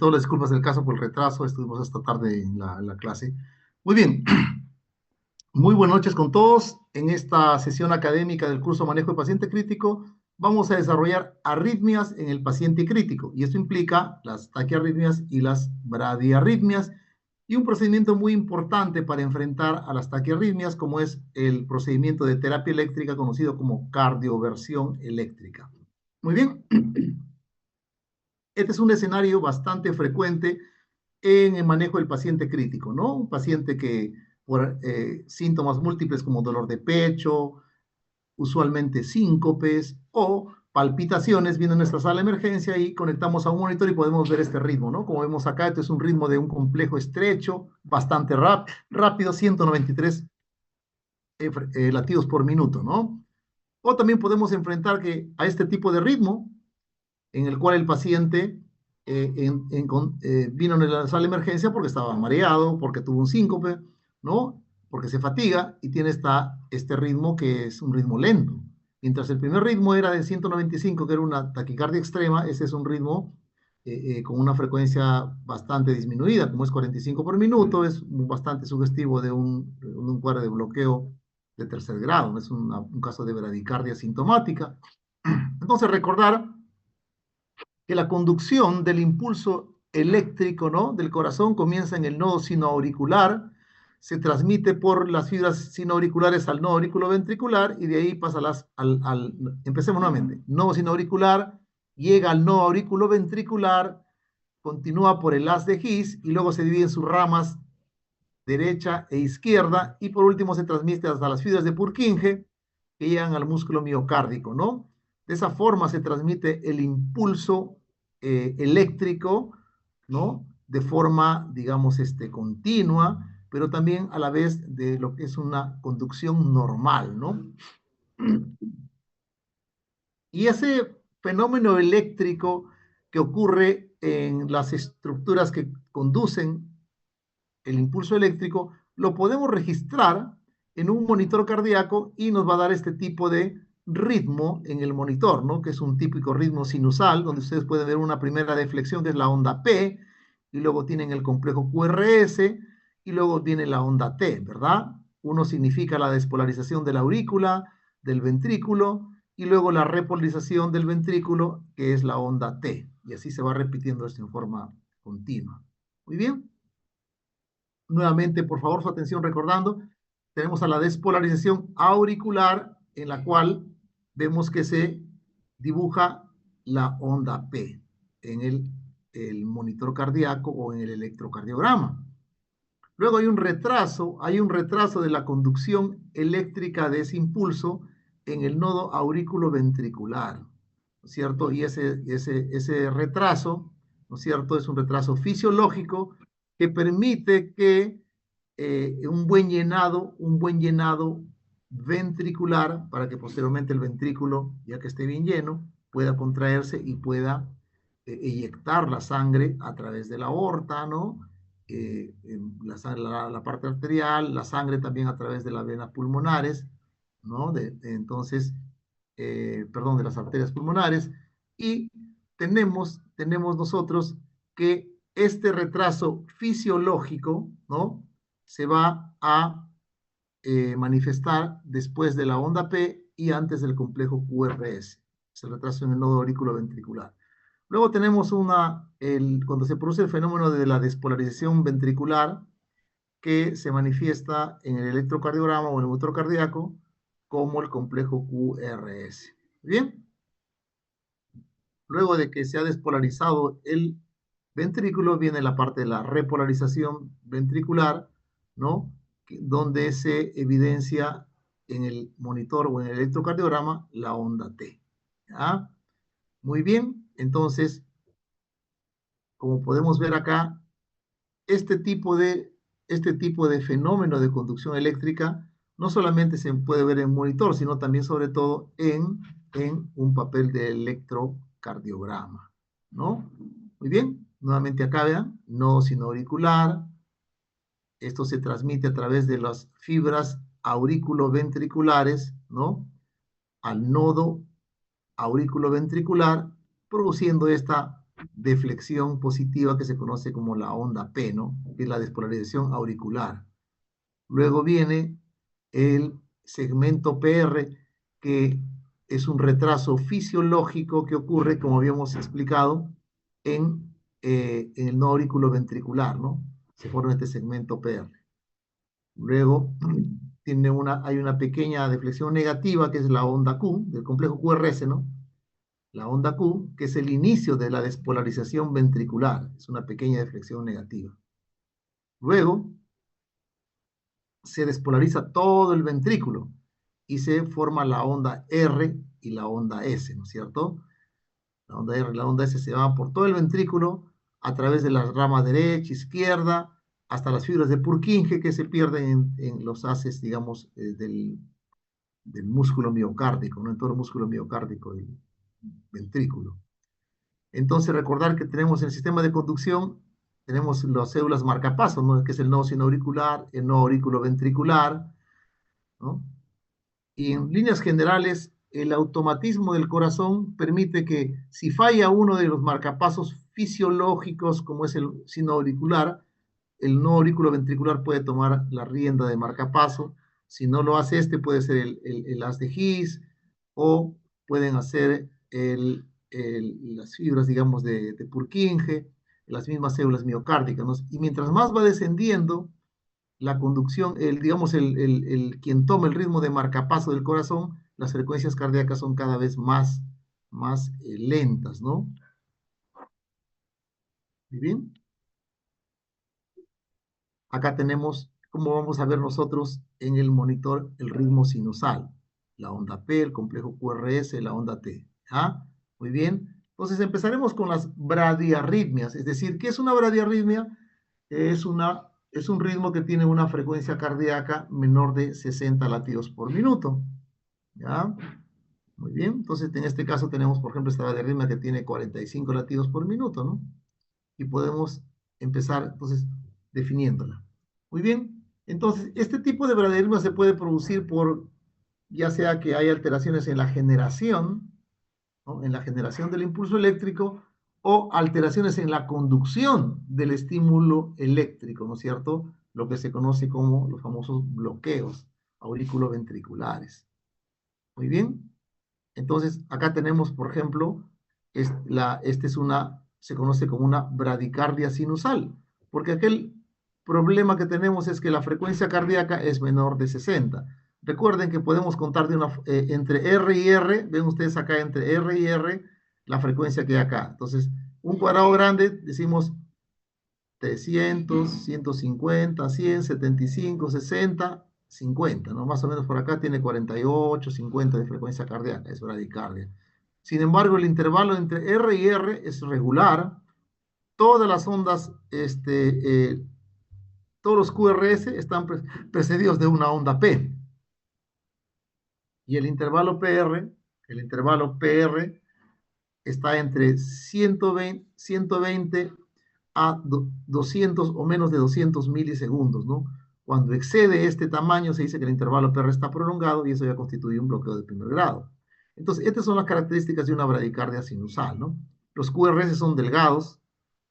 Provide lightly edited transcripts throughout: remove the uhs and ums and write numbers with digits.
Todas las disculpas del caso por el retraso, estuvimos esta tarde en la clase. Muy bien, muy buenas noches con todos. En esta sesión académica del curso Manejo de Paciente Crítico, vamos a desarrollar arritmias en el paciente crítico, y esto implica las taquiarritmias y las bradiarritmias, y un procedimiento muy importante para enfrentar a las taquiarritmias, como es el procedimiento de terapia eléctrica conocido como cardioversión eléctrica. Muy bien. Este es un escenario bastante frecuente en el manejo del paciente crítico, ¿no? Un paciente que por síntomas múltiples como dolor de pecho, usualmente síncopes o palpitaciones, viene a nuestra sala de emergencia y conectamos a un monitor y podemos ver este ritmo, ¿no? Como vemos acá, este es un ritmo de un complejo estrecho, bastante rápido, 193 latidos por minuto, ¿no? O también podemos enfrentar que a este tipo de ritmo en el cual el paciente vino en la sala de emergencia porque estaba mareado, porque tuvo un síncope, ¿no? Porque se fatiga y tiene este ritmo que es un ritmo lento. Mientras el primer ritmo era de 195, que era una taquicardia extrema, ese es un ritmo con una frecuencia bastante disminuida, como es 45 por minuto, es bastante sugestivo de un cuadro de bloqueo de tercer grado, es un caso de bradicardia sintomática. Entonces, recordar que la conducción del impulso eléctrico, ¿no?, del corazón comienza en el nodo sinoauricular, se transmite por las fibras sinoauriculares al nodo auriculoventricular y de ahí pasa empecemos nuevamente, nodo sinoauricular, llega al nodo auriculoventricular, continúa por el haz de His y luego se divide en sus ramas derecha e izquierda y por último se transmite hasta las fibras de Purkinje que llegan al músculo miocárdico, ¿no? De esa forma se transmite el impulso eléctrico, ¿no? De forma, digamos, continua, pero también a la vez de lo que es una conducción normal, ¿no? Y ese fenómeno eléctrico que ocurre en las estructuras que conducen el impulso eléctrico, lo podemos registrar en un monitor cardíaco y nos va a dar este tipo de ritmo en el monitor, ¿no? Que es un típico ritmo sinusal, donde ustedes pueden ver una primera deflexión que es la onda P, y luego tienen el complejo QRS, y luego viene la onda T, ¿verdad? Uno significa la despolarización de la aurícula, del ventrículo, y luego la repolarización del ventrículo, que es la onda T. Y así se va repitiendo esto en forma continua. Muy bien. Nuevamente, por favor, su atención recordando, tenemos a la despolarización auricular en la cual vemos que se dibuja la onda P en el monitor cardíaco o en el electrocardiograma. Luego hay un retraso de la conducción eléctrica de ese impulso en el nodo auriculoventricular, ¿no es cierto? Y ese retraso, ¿no es cierto?, es un retraso fisiológico que permite que un buen llenado ventricular, para que posteriormente el ventrículo, ya que esté bien lleno, pueda contraerse y pueda eyectar la sangre a través de la aorta, ¿no? La parte arterial, la sangre también a través de las venas pulmonares, ¿no? Entonces, perdón, de las arterias pulmonares, y tenemos nosotros que este retraso fisiológico, ¿no?, se va a manifestar después de la onda P y antes del complejo QRS, es el retraso en el nodo auriculoventricular. Luego tenemos cuando se produce el fenómeno de la despolarización ventricular, que se manifiesta en el electrocardiograma o en el motor cardíaco como el complejo QRS. Bien, luego de que se ha despolarizado el ventrículo, viene la parte de la repolarización ventricular, ¿no? Donde se evidencia en el monitor o en el electrocardiograma la onda T. ¿Ya? Muy bien, entonces, como podemos ver acá, este tipo de fenómeno de conducción eléctrica no solamente se puede ver en monitor, sino también sobre todo en un papel de electrocardiograma, ¿no? Muy bien, nuevamente acá vean, no sino auricular, esto se transmite a través de las fibras auriculoventriculares, ¿no?, al nodo auriculoventricular, produciendo esta deflexión positiva que se conoce como la onda P, ¿no? Que es la despolarización auricular. Luego viene el segmento PR, que es un retraso fisiológico que ocurre, como habíamos explicado, en el no aurículo ventricular, ¿no? Se forma este segmento PR. Luego hay una pequeña deflexión negativa, que es la onda Q, del complejo QRS, ¿no? La onda Q, que es el inicio de la despolarización ventricular, es una pequeña deflexión negativa. Luego se despolariza todo el ventrículo y se forma la onda R y la onda S, ¿no es cierto? La onda R y la onda S se van por todo el ventrículo a través de la rama derecha, izquierda, hasta las fibras de Purkinje que se pierden en los haces, digamos, del músculo miocárdico, ¿no? En todo el músculo miocárdico del ventrículo. Entonces, recordar que tenemos el sistema de conducción, tenemos las células marcapasos, ¿no? Que es el nodo sinoauricular, el nodo aurículo ventricular, ¿no? Y en líneas generales, el automatismo del corazón permite que si falla uno de los marcapasos fisiológicos, como es el sino auricular, el no aurículo ventricular puede tomar la rienda de marcapaso. Si no lo hace este, puede ser el haz de His, o pueden hacer las fibras, digamos, de Purkinje, las mismas células miocárdicas, ¿no? Y mientras más va descendiendo, la conducción, digamos, quien toma el ritmo de marcapaso del corazón, las frecuencias cardíacas son cada vez más lentas, ¿no? Muy bien. Acá tenemos cómo vamos a ver nosotros en el monitor el ritmo sinusal. La onda P, el complejo QRS, la onda T. ¿Ah? Muy bien. Entonces empezaremos con las bradiarritmias. Es decir, ¿qué es una bradiarritmia? Es un ritmo que tiene una frecuencia cardíaca menor de 60 latidos por minuto. ¿Ya? Muy bien. Entonces, en este caso tenemos, por ejemplo, esta bradiarritmia que tiene 45 latidos por minuto, ¿no? Y podemos empezar, entonces, definiéndola. Muy bien. Entonces, este tipo de bradiarritmia se puede producir por, ya sea que hay alteraciones en la generación, ¿no? En la generación del impulso eléctrico, o alteraciones en la conducción del estímulo eléctrico, ¿no es cierto? Lo que se conoce como los famosos bloqueos auriculoventriculares. Muy bien. Entonces, acá tenemos, por ejemplo, se conoce como una bradicardia sinusal, porque aquel problema que tenemos es que la frecuencia cardíaca es menor de 60. Recuerden que podemos contar entre R y R, ven ustedes acá entre R y R, la frecuencia que hay acá. Entonces, un cuadrado grande, decimos 300, 150, 100, 75, 60, 50, ¿no? Más o menos por acá tiene 48, 50 de frecuencia cardíaca, es bradicardia. Sin embargo, el intervalo entre R y R es regular. Todas las ondas, todos los QRS están precedidos de una onda P. Y el intervalo PR está entre 120 a 200 o menos de 200 milisegundos, ¿no? Cuando excede este tamaño se dice que el intervalo PR está prolongado y eso ya constituye un bloqueo de primer grado. Entonces, estas son las características de una bradicardia sinusal, ¿no? Los QRS son delgados,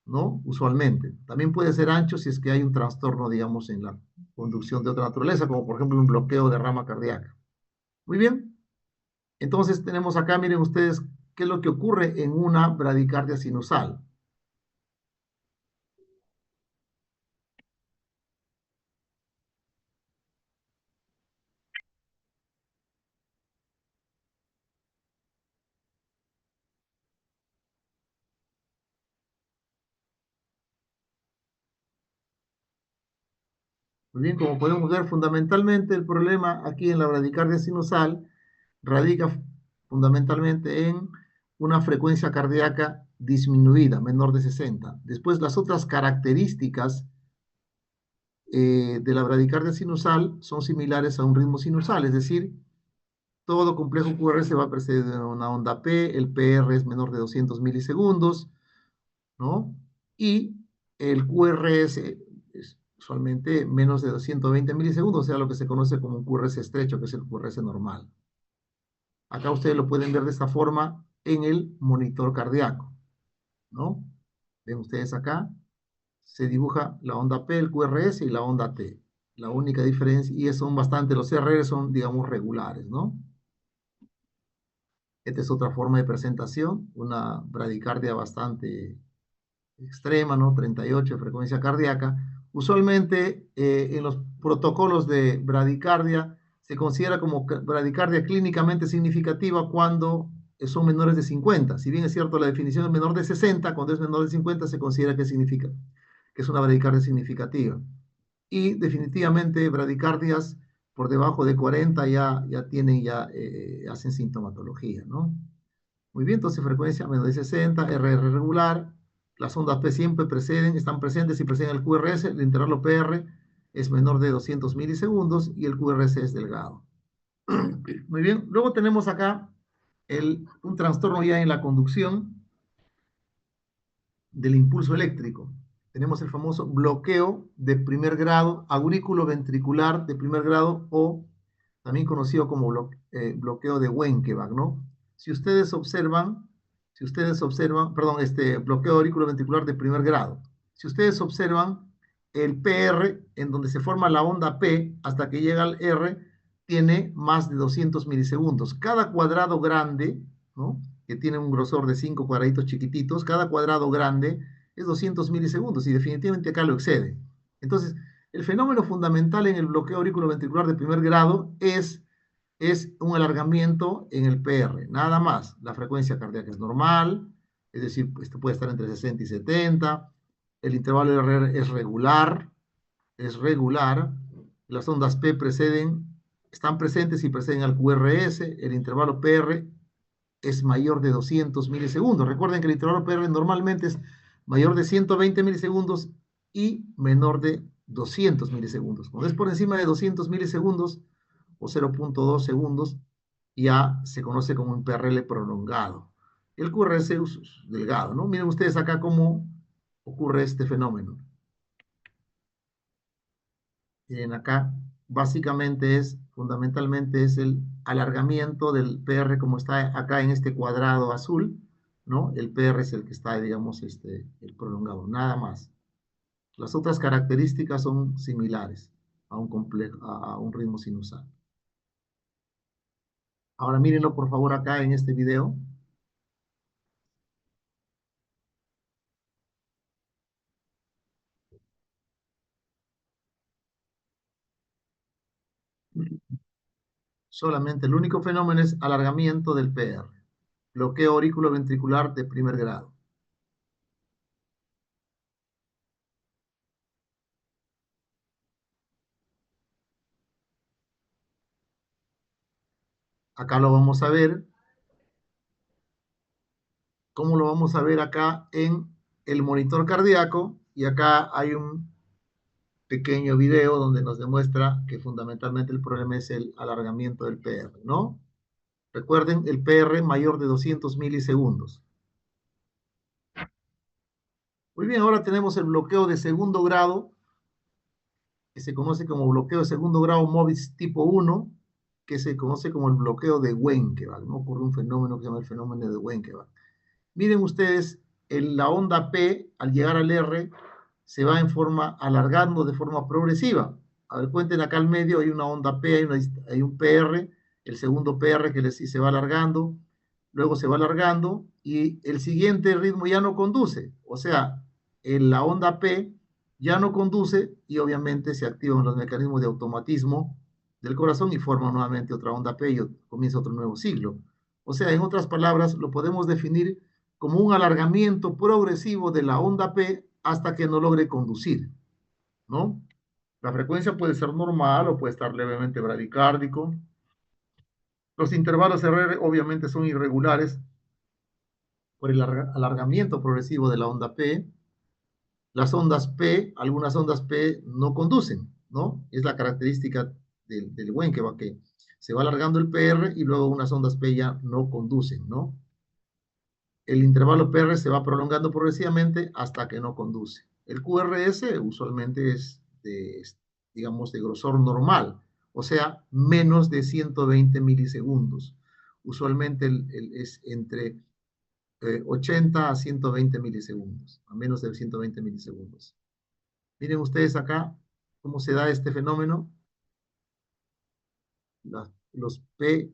¿no? Usualmente. También puede ser ancho si es que hay un trastorno, digamos, en la conducción de otra naturaleza, como por ejemplo un bloqueo de rama cardíaca. Muy bien. Entonces tenemos acá, miren ustedes, qué es lo que ocurre en una bradicardia sinusal. Muy bien, como podemos ver, fundamentalmente el problema aquí en la bradicardia sinusal radica fundamentalmente en una frecuencia cardíaca disminuida, menor de 60. Después, las otras características de la bradicardia sinusal son similares a un ritmo sinusal, es decir, todo complejo QRS va a preceder de una onda P, el PR es menor de 200 milisegundos, ¿no? Y el QRS es usualmente menos de 220 milisegundos, o sea, lo que se conoce como un QRS estrecho, que es el QRS normal. Acá ustedes lo pueden ver de esta forma en el monitor cardíaco. ¿no? Ven ustedes acá, se dibuja la onda P, el QRS y la onda T. La única diferencia, y son bastante, los CRR son, digamos, regulares, ¿no? Esta es otra forma de presentación, una bradicardia bastante extrema, ¿no? 38 de frecuencia cardíaca. Usualmente en los protocolos de bradicardia se considera como bradicardia clínicamente significativa cuando son menores de 50. Si bien es cierto la definición es menor de 60, cuando es menor de 50 se considera que significa que es una bradicardia significativa. Y definitivamente bradicardias por debajo de 40 ya tienen, hacen sintomatología, ¿no? Muy bien, entonces frecuencia menos de 60, RR regular, las ondas P siempre están presentes y preceden el QRS, el intervalo PR es menor de 200 milisegundos y el QRS es delgado. Muy bien, luego tenemos acá un trastorno ya en la conducción del impulso eléctrico. Tenemos el famoso bloqueo de primer grado, aurículo ventricular de primer grado o también conocido como bloqueo de Wenckebach, ¿no? Si ustedes observan, perdón, este bloqueo auriculoventricular de primer grado, si ustedes observan el PR, en donde se forma la onda P hasta que llega al R, tiene más de 200 milisegundos. Cada cuadrado grande, ¿no? Que tiene un grosor de 5 cuadraditos chiquititos, cada cuadrado grande es 200 milisegundos y definitivamente acá lo excede. Entonces, el fenómeno fundamental en el bloqueo auriculoventricular de primer grado es un alargamiento en el PR, nada más. La frecuencia cardíaca es normal, es decir, esto puede estar entre 60 y 70, el intervalo de RR es regular, las ondas P están presentes y preceden al QRS, el intervalo PR es mayor de 200 milisegundos. Recuerden que el intervalo PR normalmente es mayor de 120 milisegundos y menor de 200 milisegundos. Cuando es por encima de 200 milisegundos o 0.2 segundos, ya se conoce como un PRL prolongado. El QRS es delgado, ¿no? Miren ustedes acá cómo ocurre este fenómeno. Miren acá, fundamentalmente es el alargamiento del PR como está acá en este cuadrado azul, ¿no? El PR es el que está, digamos, el prolongado, nada más. Las otras características son similares a un ritmo sinusal. Ahora mírenlo por favor acá en este video. Solamente el único fenómeno es alargamiento del PR, bloqueo auriculoventricular de primer grado. Acá lo vamos a ver. ¿Cómo lo vamos a ver acá en el monitor cardíaco? Y acá hay un pequeño video donde nos demuestra que fundamentalmente el problema es el alargamiento del PR, ¿no? Recuerden, el PR mayor de 200 milisegundos. Muy bien, ahora tenemos el bloqueo de segundo grado, que se conoce como bloqueo de segundo grado MOBIS tipo 1, que se conoce como el bloqueo de Wenckebach, ¿no? Ocurre un fenómeno que se llama el fenómeno de Wenckebach. Miren ustedes, la onda P, al llegar al R, se va alargando de forma progresiva. A ver, cuenten acá al medio, hay una onda P, hay un PR, el segundo PR que se va alargando, luego se va alargando, y el siguiente ritmo ya no conduce. O sea, la onda P ya no conduce, y obviamente se activan los mecanismos de automatismo del corazón y forma nuevamente otra onda P y comienza otro nuevo ciclo. O sea, en otras palabras, lo podemos definir como un alargamiento progresivo de la onda P hasta que no logre conducir, ¿no? La frecuencia puede ser normal o puede estar levemente bradicárdico. Los intervalos RR obviamente son irregulares por el alargamiento progresivo de la onda P. Las ondas P, algunas ondas P no conducen, ¿no? Es la característica del Wenckebach, que se va alargando el PR y luego unas ondas P ya no conducen, ¿no? El intervalo PR se va prolongando progresivamente hasta que no conduce. El QRS usualmente es digamos, de grosor normal, o sea, menos de 120 milisegundos. Usualmente es entre 80 a 120 milisegundos, a menos de 120 milisegundos. Miren ustedes acá cómo se da este fenómeno. Los P,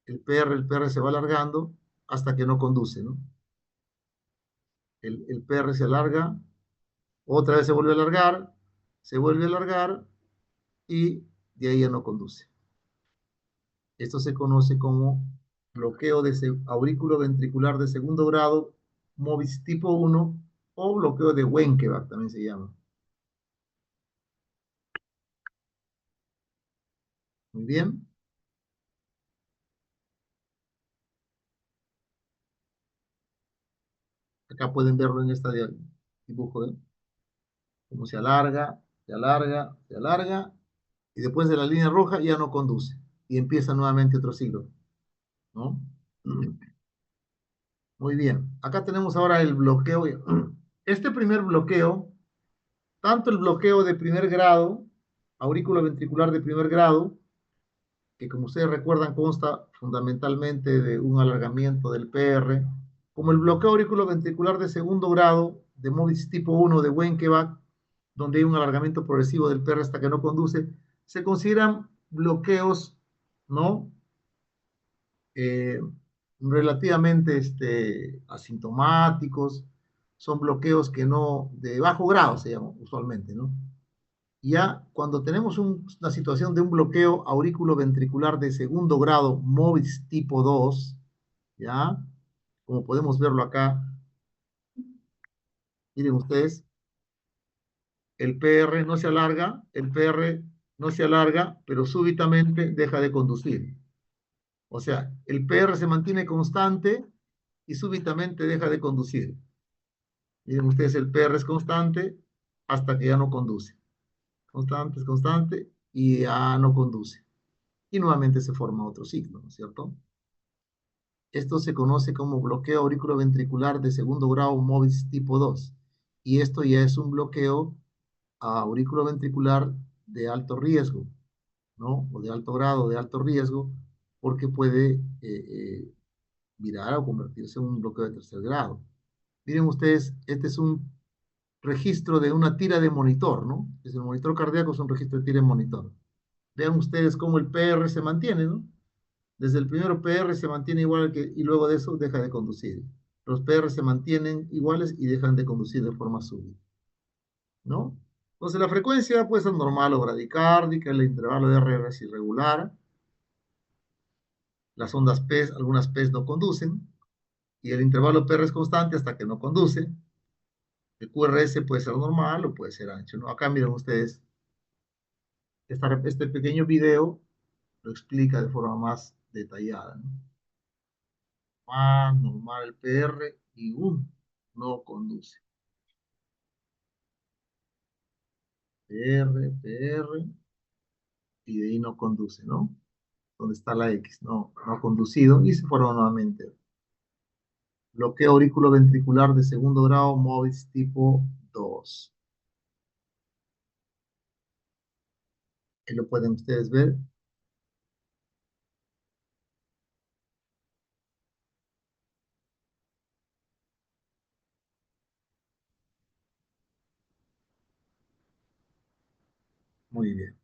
el PR se va alargando hasta que no conduce, ¿no? El PR se alarga, otra vez se vuelve a alargar, se vuelve a alargar y de ahí ya no conduce. Esto se conoce como bloqueo de aurículo ventricular de segundo grado, MOVIS tipo 1 o bloqueo de Wenckebach también se llama. Muy bien. Acá pueden verlo en este dibujo, ¿eh? Cómo se alarga, se alarga, se alarga y después de la línea roja ya no conduce y empieza nuevamente otro ciclo, ¿no? Muy bien. Acá tenemos ahora el bloqueo. Este primer bloqueo, tanto el bloqueo de primer grado, aurículo ventricular de primer grado, que como ustedes recuerdan consta fundamentalmente de un alargamiento del PR, como el bloqueo auriculoventricular de segundo grado de MOVIS tipo 1 de Wenckebach, donde hay un alargamiento progresivo del PR hasta que no conduce, se consideran bloqueos, ¿no? Eh, relativamente asintomáticos, son bloqueos que no, de bajo grado se llaman usualmente, ¿no? Ya cuando tenemos una situación de un bloqueo aurículo-ventricular de segundo grado, MOVIS tipo 2, ya, como podemos verlo acá, miren ustedes, el PR no se alarga, el PR no se alarga, pero súbitamente deja de conducir. O sea, el PR se mantiene constante y súbitamente deja de conducir. Miren ustedes, el PR es constante hasta que ya no conduce. Constante es constante y ya no conduce. Y nuevamente se forma otro ciclo, ¿no es cierto? Esto se conoce como bloqueo auriculoventricular de segundo grado MOVIS tipo 2. Y esto ya es un bloqueo auriculoventricular de alto riesgo, ¿no? O de alto grado, de alto riesgo, porque puede virar o convertirse en un bloqueo de tercer grado. Miren ustedes, este es un registro de una tira de monitor, ¿no? Es el monitor cardíaco, es un registro de tira de monitor. Vean ustedes cómo el PR se mantiene, ¿no? Desde el primer PR se mantiene igual que, y luego de eso deja de conducir. Los PR se mantienen iguales y dejan de conducir de forma súbita, ¿no? Entonces la frecuencia puede ser normal o bradicárdica, el intervalo de RR es irregular, las ondas P, algunas P no conducen, y el intervalo PR es constante hasta que no conduce. El QRS puede ser normal o puede ser ancho, ¿no? Acá miren ustedes, este pequeño video lo explica de forma más detallada, ¿no? Más normal el PR y no conduce. PR, y de ahí no conduce, ¿no? Donde está la X, no ha conducido y se forma nuevamente. Bloqueo auriculoventricular de segundo grado, MOVIS tipo 2. Ahí lo pueden ustedes ver. Muy bien.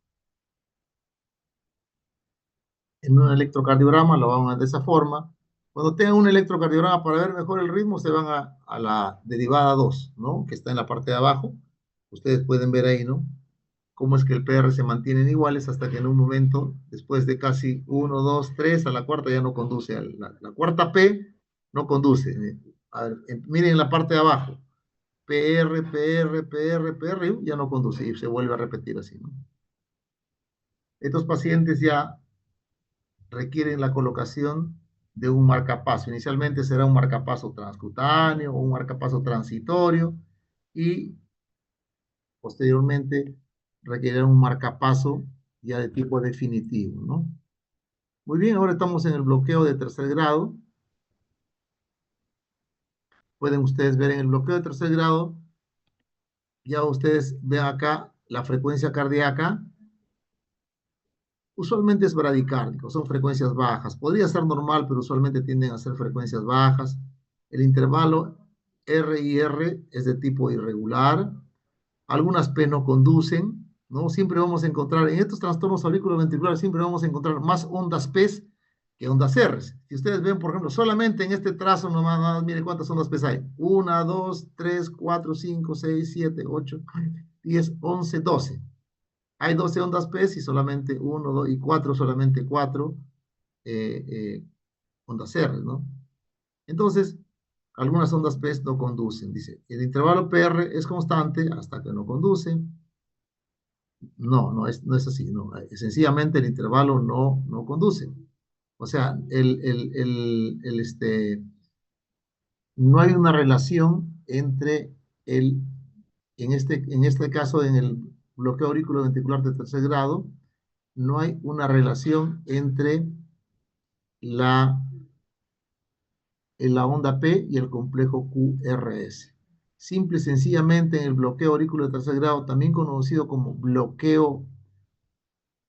En un electrocardiograma lo van a ver de esa forma. Cuando tengan un electrocardiograma para ver mejor el ritmo, se van a la derivada 2, ¿no? Que está en la parte de abajo. Ustedes pueden ver ahí, ¿no? Cómo es que el PR se mantienen iguales hasta que en un momento, después de casi 1, 2, 3, a la cuarta ya no conduce. La cuarta P no conduce. A ver, miren en la parte de abajo. PR, PR, PR, PR, ya no conduce y se vuelve a repetir así, ¿no? Estos pacientes ya requieren la colocación de un marcapaso. Inicialmente será un marcapaso transcutáneo o un marcapaso transitorio y posteriormente requerirán un marcapaso ya de tipo definitivo, ¿no? Muy bien, ahora estamos en el bloqueo de tercer grado. Pueden ustedes ver en el bloqueo de tercer grado, ya ustedes ven acá la frecuencia cardíaca. Usualmente es bradicárdico, son frecuencias bajas. Podría ser normal, pero usualmente tienden a ser frecuencias bajas. El intervalo R y R es de tipo irregular. Algunas P no conducen, ¿no? Siempre vamos a encontrar, en estos trastornos auriculoventriculares, siempre vamos a encontrar más ondas P que ondas R. Si ustedes ven, por ejemplo, solamente en este trazo, nomás, mire cuántas ondas P hay. 1, 2, 3, 4, 5, 6, 7, 8, 10, 11, 12. Hay 12 ondas P y solamente 1, 2 y 4, solamente 4 eh, eh, ondas R, ¿no? Entonces, algunas ondas P no conducen. Dice, el intervalo PR es constante hasta que no conduce. No, no es así. No. Sencillamente el intervalo no conduce. O sea, no hay una relación entre en este caso, en el bloqueo auriculoventricular de tercer grado, no hay una relación entre la la onda P y el complejo QRS. Simple y sencillamente en el bloqueo aurículo de tercer grado, también conocido como bloqueo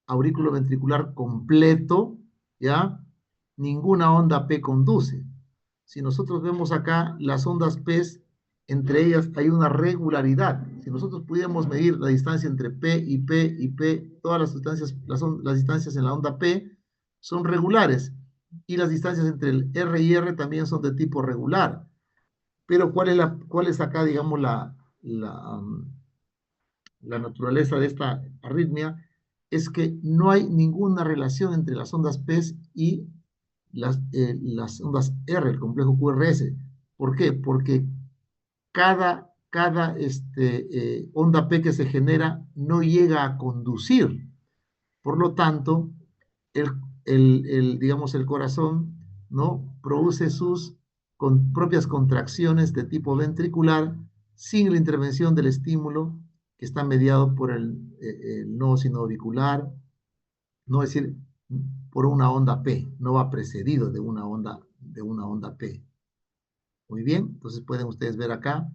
auriculoventricular completo, ¿ya? Ninguna onda P conduce. Si nosotros vemos acá las ondas P, entre ellas hay una regularidad. Si nosotros pudiéramos medir la distancia entre P y P y P, todas las distancias, las distancias en la onda P son regulares. Y las distancias entre el R y R también son de tipo regular. Pero ¿cuál es acá, digamos, la naturaleza de esta arritmia? Es que no hay ninguna relación entre las ondas P y las ondas R, el complejo QRS. ¿Por qué? Porque cada onda P que se genera no llega a conducir. Por lo tanto, el, digamos, el corazón, ¿no? Produce sus propias contracciones de tipo ventricular sin la intervención del estímulo que está mediado por el nodo sinoauricular, no es decir, por una onda P, no va precedido de una onda P. Muy bien, entonces pueden ustedes ver acá.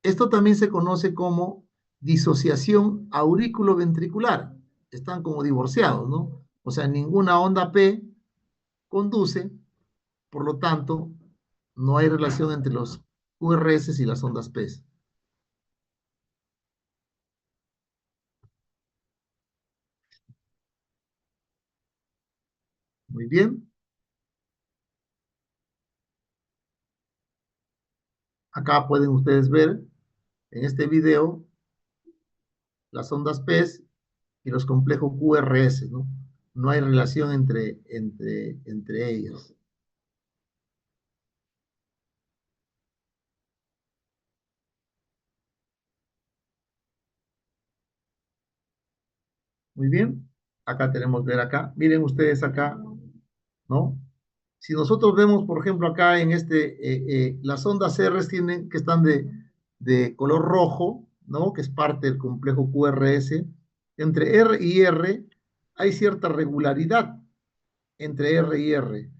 Esto también se conoce como disociación auriculoventricular. Están como divorciados, ¿no? O sea, ninguna onda P conduce, por lo tanto, no hay relación entre los QRS y las ondas P. Muy bien. Acá pueden ustedes ver en este video las ondas P y los complejos QRS, ¿no? No hay relación entre ellos. Muy bien. Acá tenemos ver acá. Miren ustedes acá, ¿no? Si nosotros vemos, por ejemplo, acá en las ondas R que están de color rojo, ¿no? Que es parte del complejo QRS. Entre R y R hay cierta regularidad entre R y R,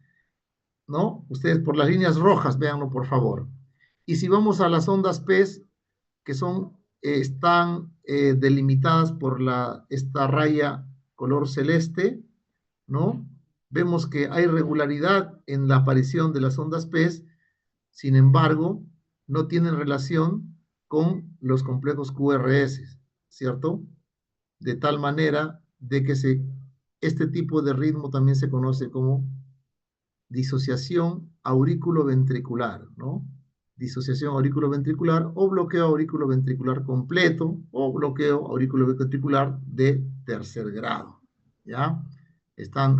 ¿no? Ustedes por las líneas rojas, véanlo por favor. Y si vamos a las ondas P, que están delimitadas por esta raya color celeste, ¿no? Vemos que hay regularidad en la aparición de las ondas P, sin embargo, no tienen relación con los complejos QRS, ¿cierto? De tal manera de que este tipo de ritmo también se conoce como disociación auriculoventricular, ¿no? Disociación auriculoventricular o bloqueo auriculoventricular completo o bloqueo auriculoventricular de tercer grado, ¿ya?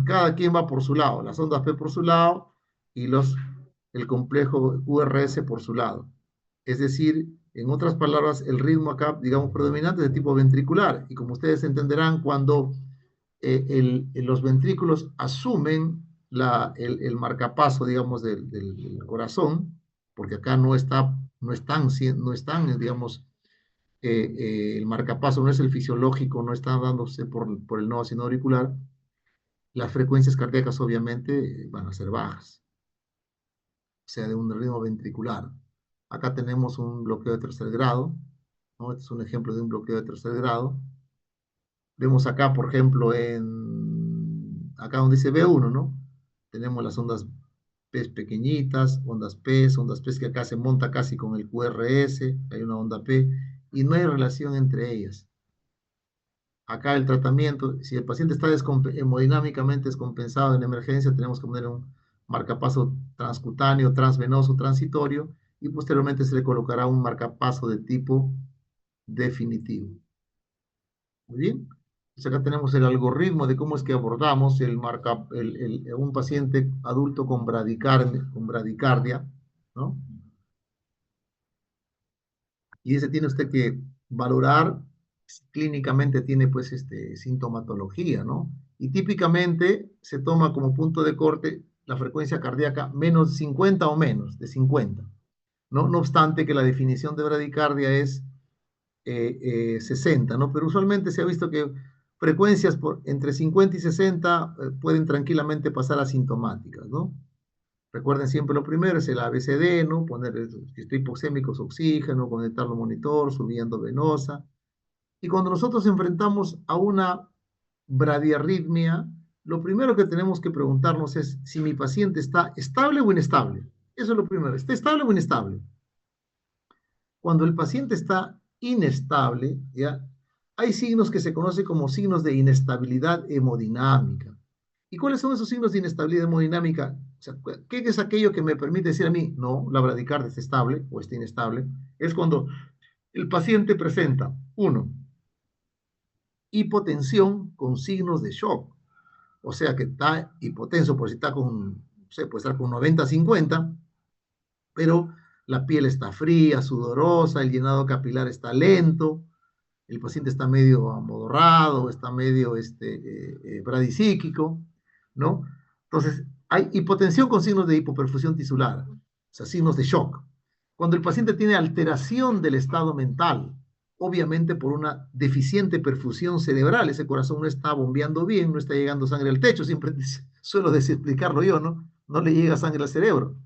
Cada quien va por su lado, las ondas P por su lado y el complejo QRS por su lado. Es decir, en otras palabras, el ritmo acá, digamos, predominante es de tipo ventricular. Y como ustedes entenderán, cuando los ventrículos asumen el marcapaso, digamos, del corazón, porque acá no están, digamos, el marcapaso no es el fisiológico, no está dándose por el nodo sino auricular, las frecuencias cardíacas obviamente van a ser bajas, o sea, de un ritmo ventricular. Acá tenemos un bloqueo de tercer grado, ¿no? Este es un ejemplo de un bloqueo de tercer grado. Vemos acá, por ejemplo, acá donde dice B1, ¿no? Tenemos las ondas P pequeñitas, ondas P que acá se monta casi con el QRS, hay una onda P, y no hay relación entre ellas. Acá el tratamiento, si el paciente está hemodinámicamente descompensado en emergencia, tenemos que poner un marcapaso transcutáneo, transvenoso, transitorio, y posteriormente se le colocará un marcapaso de tipo definitivo. Muy bien. Entonces acá tenemos el algoritmo de cómo es que abordamos un paciente adulto con bradicardia, ¿no? Y dice, tiene usted que valorar si clínicamente tiene pues sintomatología, ¿no? Y típicamente se toma como punto de corte la frecuencia cardíaca menos 50 o menos de 50, ¿no? No obstante que la definición de bradicardia es 60, ¿no? Pero usualmente se ha visto que frecuencias entre 50 y 60 pueden tranquilamente pasar asintomáticas, ¿no? Recuerden siempre lo primero es el ABCD, ¿no? Poner, si estoy hipoxémico, oxígeno, conectarlo a monitor, subiendo venosa. Y cuando nosotros enfrentamos a una bradiarritmia, lo primero que tenemos que preguntarnos es si mi paciente está estable o inestable. Eso es lo primero, ¿está estable o inestable? Cuando el paciente está inestable, ¿ya? Hay signos que se conocen como signos de inestabilidad hemodinámica. ¿Y cuáles son esos signos de inestabilidad hemodinámica? O sea, ¿qué es aquello que me permite decir a mí, no, la bradicardia está estable o está inestable? Es cuando el paciente presenta, uno, hipotensión con signos de shock. O sea, que está hipotenso, por si está con, no sé, puede estar con 90-50, pero la piel está fría, sudorosa, el llenado capilar está lento, el paciente está medio amodorrado, está medio bradisíquico, ¿no? Entonces, hay hipotensión con signos de hipoperfusión tisular, o sea, signos de shock. Cuando el paciente tiene alteración del estado mental, obviamente por una deficiente perfusión cerebral, ese corazón no está bombeando bien, no está llegando sangre al techo, siempre suelo explicarlo yo, ¿no? No le llega sangre al cerebro.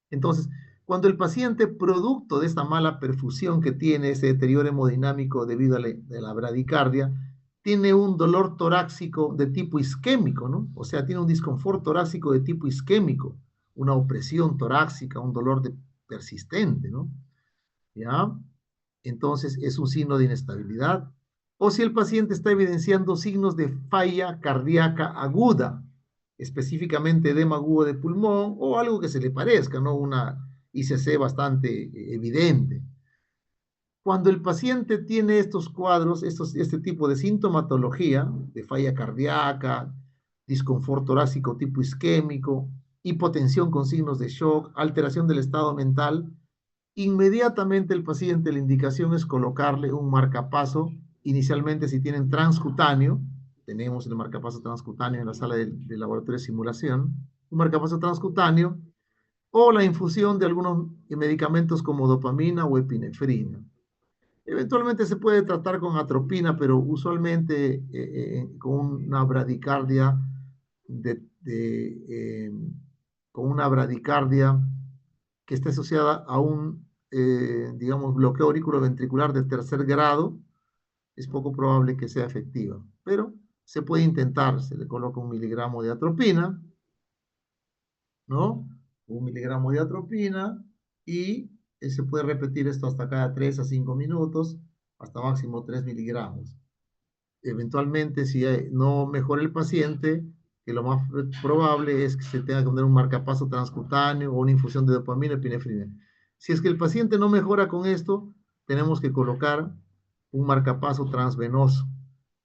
Entonces, cuando el paciente, producto de esta mala perfusión que tiene, ese deterioro hemodinámico debido a la bradicardia, tiene un dolor torácico de tipo isquémico, ¿no? O sea, tiene un disconfort torácico de tipo isquémico, una opresión torácica, un dolor persistente, ¿no? ¿Ya? Entonces es un signo de inestabilidad. O si el paciente está evidenciando signos de falla cardíaca aguda, específicamente edema agudo de pulmón o algo que se le parezca, ¿no? Una ICC bastante evidente. Cuando el paciente tiene estos cuadros, este tipo de sintomatología, de falla cardíaca, disconfort torácico tipo isquémico, hipotensión con signos de shock, alteración del estado mental, inmediatamente el paciente, la indicación es colocarle un marcapaso, inicialmente si tienen transcutáneo, tenemos el marcapaso transcutáneo en la sala de laboratorio de simulación, un marcapaso transcutáneo, o la infusión de algunos medicamentos como dopamina o epinefrina. Eventualmente se puede tratar con atropina, pero usualmente con una bradicardia de, con una bradicardia que esté asociada a un, digamos, bloqueo auriculoventricular de tercer grado, es poco probable que sea efectiva. Pero se puede intentar, se le coloca 1 miligramo de atropina, ¿no? 1 miligramo de atropina y se puede repetir esto hasta cada 3 a 5 minutos, hasta máximo 3 miligramos. Eventualmente, si no mejora el paciente, que lo más probable es que se tenga que poner un marcapaso transcutáneo o una infusión de dopamina y epinefrina. Si es que el paciente no mejora con esto, tenemos que colocar un marcapaso transvenoso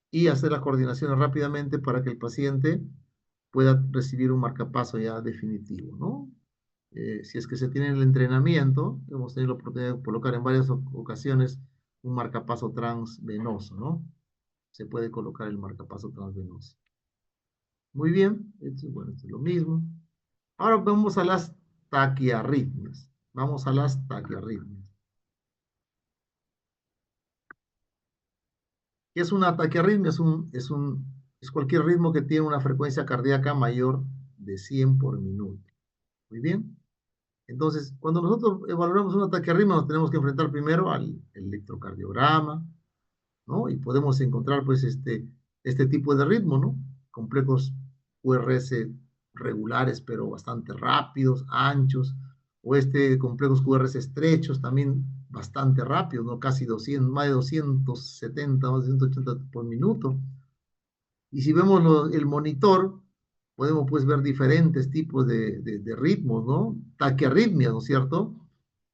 y hacer las coordinaciones rápidamente para que el paciente pueda recibir un marcapaso ya definitivo, ¿no? Si es que se tiene el entrenamiento, hemos tenido la oportunidad de colocar en varias ocasiones un marcapaso transvenoso, ¿no? Se puede colocar el marcapaso transvenoso. Muy bien, bueno, esto es lo mismo. Ahora vamos a las taquiarritmias. Vamos a las taquiarritmias. ¿Qué es una taquiarritmia? Es cualquier ritmo que tiene una frecuencia cardíaca mayor de 100 por minuto. Muy bien. Entonces, cuando nosotros evaluamos una taquiarritmia, nos tenemos que enfrentar primero al electrocardiograma, ¿no? Y podemos encontrar, pues, este tipo de ritmo, ¿no? Complejos QRS regulares, pero bastante rápidos, anchos, o complejos QRS estrechos, también bastante rápidos, ¿no? Casi 200, más de 270, más de 180 por minuto. Y si vemos el monitor, podemos pues ver diferentes tipos de ritmos, ¿no? Taquiarritmia, ¿no es cierto?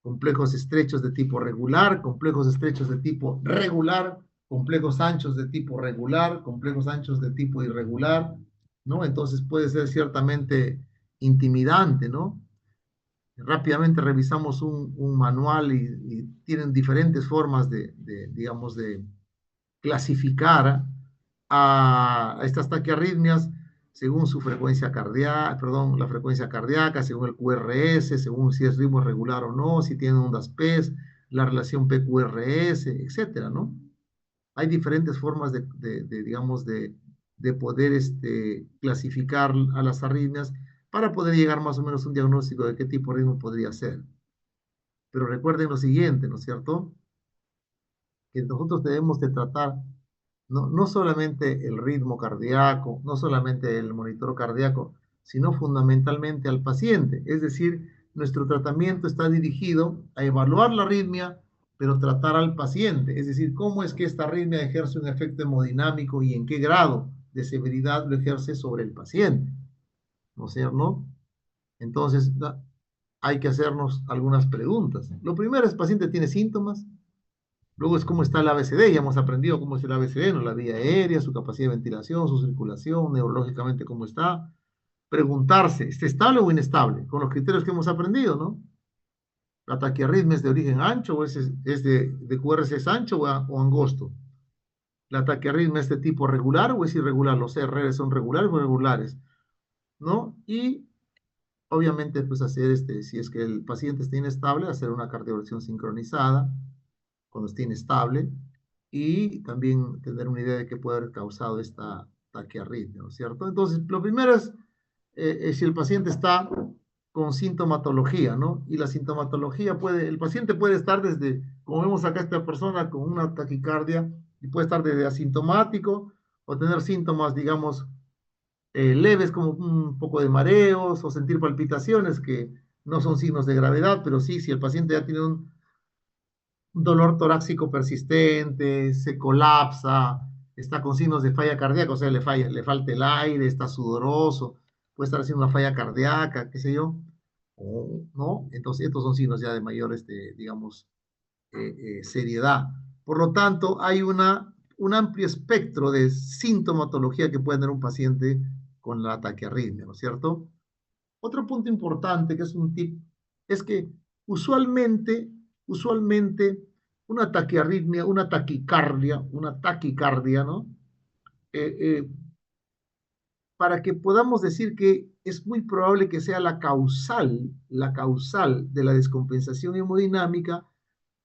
Complejos estrechos de tipo regular, complejos estrechos de tipo regular, complejos anchos de tipo regular, complejos anchos de tipo irregular, ¿no? Entonces puede ser ciertamente intimidante, ¿no? Rápidamente revisamos un manual y tienen diferentes formas digamos, de clasificar a estas taquiarritmias según su frecuencia cardíaca, perdón, la frecuencia cardíaca, según el QRS, según si es ritmo regular o no, si tienen ondas PES, la relación PQRS, etcétera, ¿no? Hay diferentes formas digamos, de poder clasificar a las arritmias para poder llegar más o menos a un diagnóstico de qué tipo de ritmo podría ser. Pero recuerden lo siguiente, ¿no es cierto? Que nosotros debemos de tratar no solamente el ritmo cardíaco, no solamente el monitor cardíaco, sino fundamentalmente al paciente. Es decir, nuestro tratamiento está dirigido a evaluar la arritmia, pero tratar al paciente. Es decir, cómo es que esta arritmia ejerce un efecto hemodinámico y en qué grado de severidad lo ejerce sobre el paciente. ¿No es cierto? Entonces, hay que hacernos algunas preguntas. Lo primero es, ¿el paciente tiene síntomas? Luego es cómo está el ABCD, ya hemos aprendido cómo es el ABCD, ¿no? La vía aérea, su capacidad de ventilación, su circulación, neurológicamente cómo está. Preguntarse, ¿está estable o inestable? Con los criterios que hemos aprendido, ¿no? ¿La taquiarritmia es de origen ancho o es de QRS es ancho o angosto? ¿La taquiarritmia es de tipo regular o es irregular? ¿Los CRR son regulares o irregulares? ¿No? Y obviamente, pues hacer, si es que el paciente está inestable, hacer una cardioversión sincronizada cuando esté inestable y también tener una idea de qué puede haber causado esta taquiarritmia, ¿no es cierto? Entonces, lo primero es si el paciente está con sintomatología, ¿no? Y la sintomatología el paciente puede estar desde, como vemos acá esta persona con una taquicardia, y puede estar desde asintomático o tener síntomas, digamos, leves como un poco de mareos o sentir palpitaciones que no son signos de gravedad, pero sí, si el paciente ya tiene un dolor torácico persistente, se colapsa, está con signos de falla cardíaca, o sea, le falta el aire, está sudoroso, puede estar haciendo una falla cardíaca, qué sé yo, o no, entonces estos son signos ya de mayor, digamos, seriedad. Por lo tanto, hay un amplio espectro de sintomatología que puede tener un paciente con la taquiarritmia, ¿no es cierto? Otro punto importante, que es un tip, es que usualmente una taquiarritmia, una taquicardia, ¿no? Eh, eh, para que podamos decir que es muy probable que sea la causal de la descompensación hemodinámica,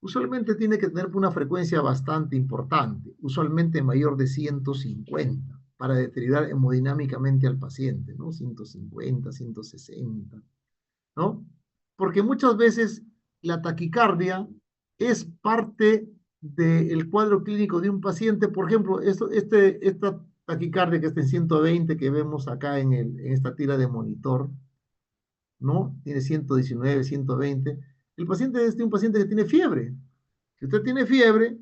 usualmente tiene que tener una frecuencia bastante importante, usualmente mayor de 150, para deteriorar hemodinámicamente al paciente, ¿no? 150, 160. ¿No? Porque muchas veces la taquicardia es parte del cuadro clínico de un paciente. Por ejemplo, esta taquicardia que está en 120 que vemos acá en esta tira de monitor, ¿no? Tiene 119, 120. El paciente es un paciente que tiene fiebre. Si usted tiene fiebre,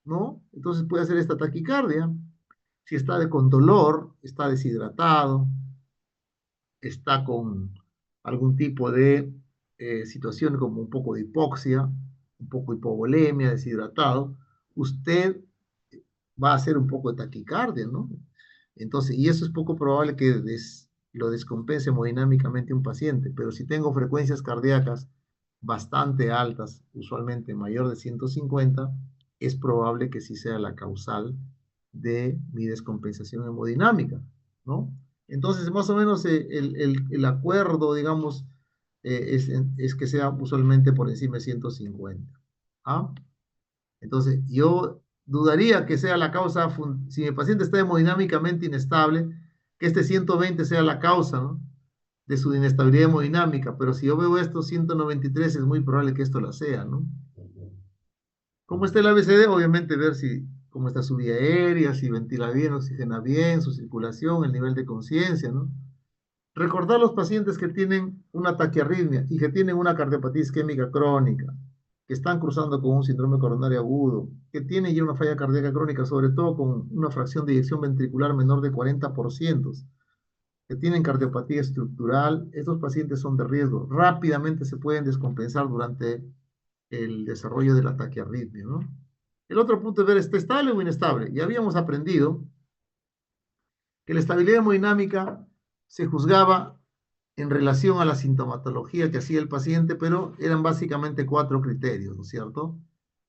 ¿no? Entonces puede hacer esta taquicardia. Si está con dolor, está deshidratado, está con algún tipo de situación como un poco de hipoxia, un poco de hipovolemia, deshidratado, usted va a hacer un poco de taquicardia, ¿no? Entonces, y eso es poco probable que lo descompense hemodinámicamente un paciente, pero si tengo frecuencias cardíacas bastante altas, usualmente mayor de 150, es probable que sí sea la causal de mi descompensación hemodinámica, ¿no? Entonces, más o menos el acuerdo, digamos, es que sea usualmente por encima de 150. ¿Ah? Entonces, yo dudaría que sea la causa, si el paciente está hemodinámicamente inestable, que este 120 sea la causa, ¿no? De su inestabilidad hemodinámica, pero si yo veo esto 193 es muy probable que esto la sea, ¿no? ¿Cómo está el ABCD? Obviamente ver cómo está su vía aérea, si ventila bien, oxigena bien, su circulación, el nivel de conciencia, ¿no? Recordar los pacientes que tienen una taquiarritmia y que tienen una cardiopatía isquémica crónica, que están cruzando con un síndrome coronario agudo, que tienen ya una falla cardíaca crónica, sobre todo con una fracción de eyección ventricular menor de 40%, que tienen cardiopatía estructural, estos pacientes son de riesgo. Rápidamente se pueden descompensar durante el desarrollo de la taquiarritmia, ¿no? El otro punto es ver, ¿está estable o inestable? Ya habíamos aprendido que la estabilidad hemodinámica se juzgaba en relación a la sintomatología que hacía el paciente, pero eran básicamente cuatro criterios, ¿no es cierto?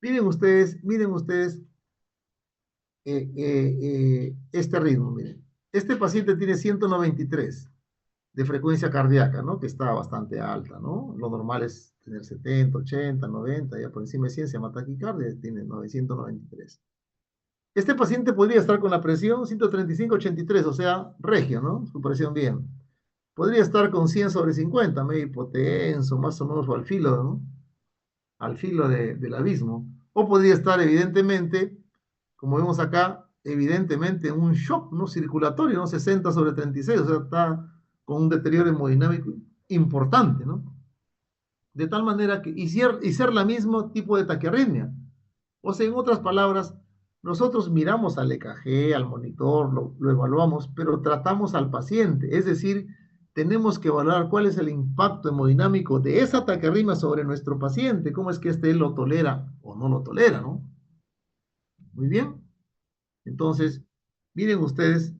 Miren ustedes este ritmo, miren. Este paciente tiene 193 de frecuencia cardíaca, ¿no? Que está bastante alta, ¿no? Lo normal es tener 70, 80, 90, ya por encima de 100 se llama taquicardia, tiene 993. Este paciente podría estar con la presión 135, 83, o sea, regio, ¿no? Su presión bien. Podría estar con 100 sobre 50, medio hipotenso, más o menos, o al filo, ¿no? Al filo del abismo. O podría estar, evidentemente, como vemos acá, evidentemente en un shock, ¿no? Circulatorio, ¿no? 60 sobre 36, o sea, está con un deterioro hemodinámico importante, ¿no? De tal manera que, y ser la mismo tipo de taquiarritmia. O sea, en otras palabras, nosotros miramos al EKG, al monitor, lo evaluamos, pero tratamos al paciente. Es decir, tenemos que evaluar cuál es el impacto hemodinámico de esa taquiarritmia sobre nuestro paciente, cómo es que éste lo tolera o no lo tolera, ¿no? Muy bien. Entonces, miren ustedes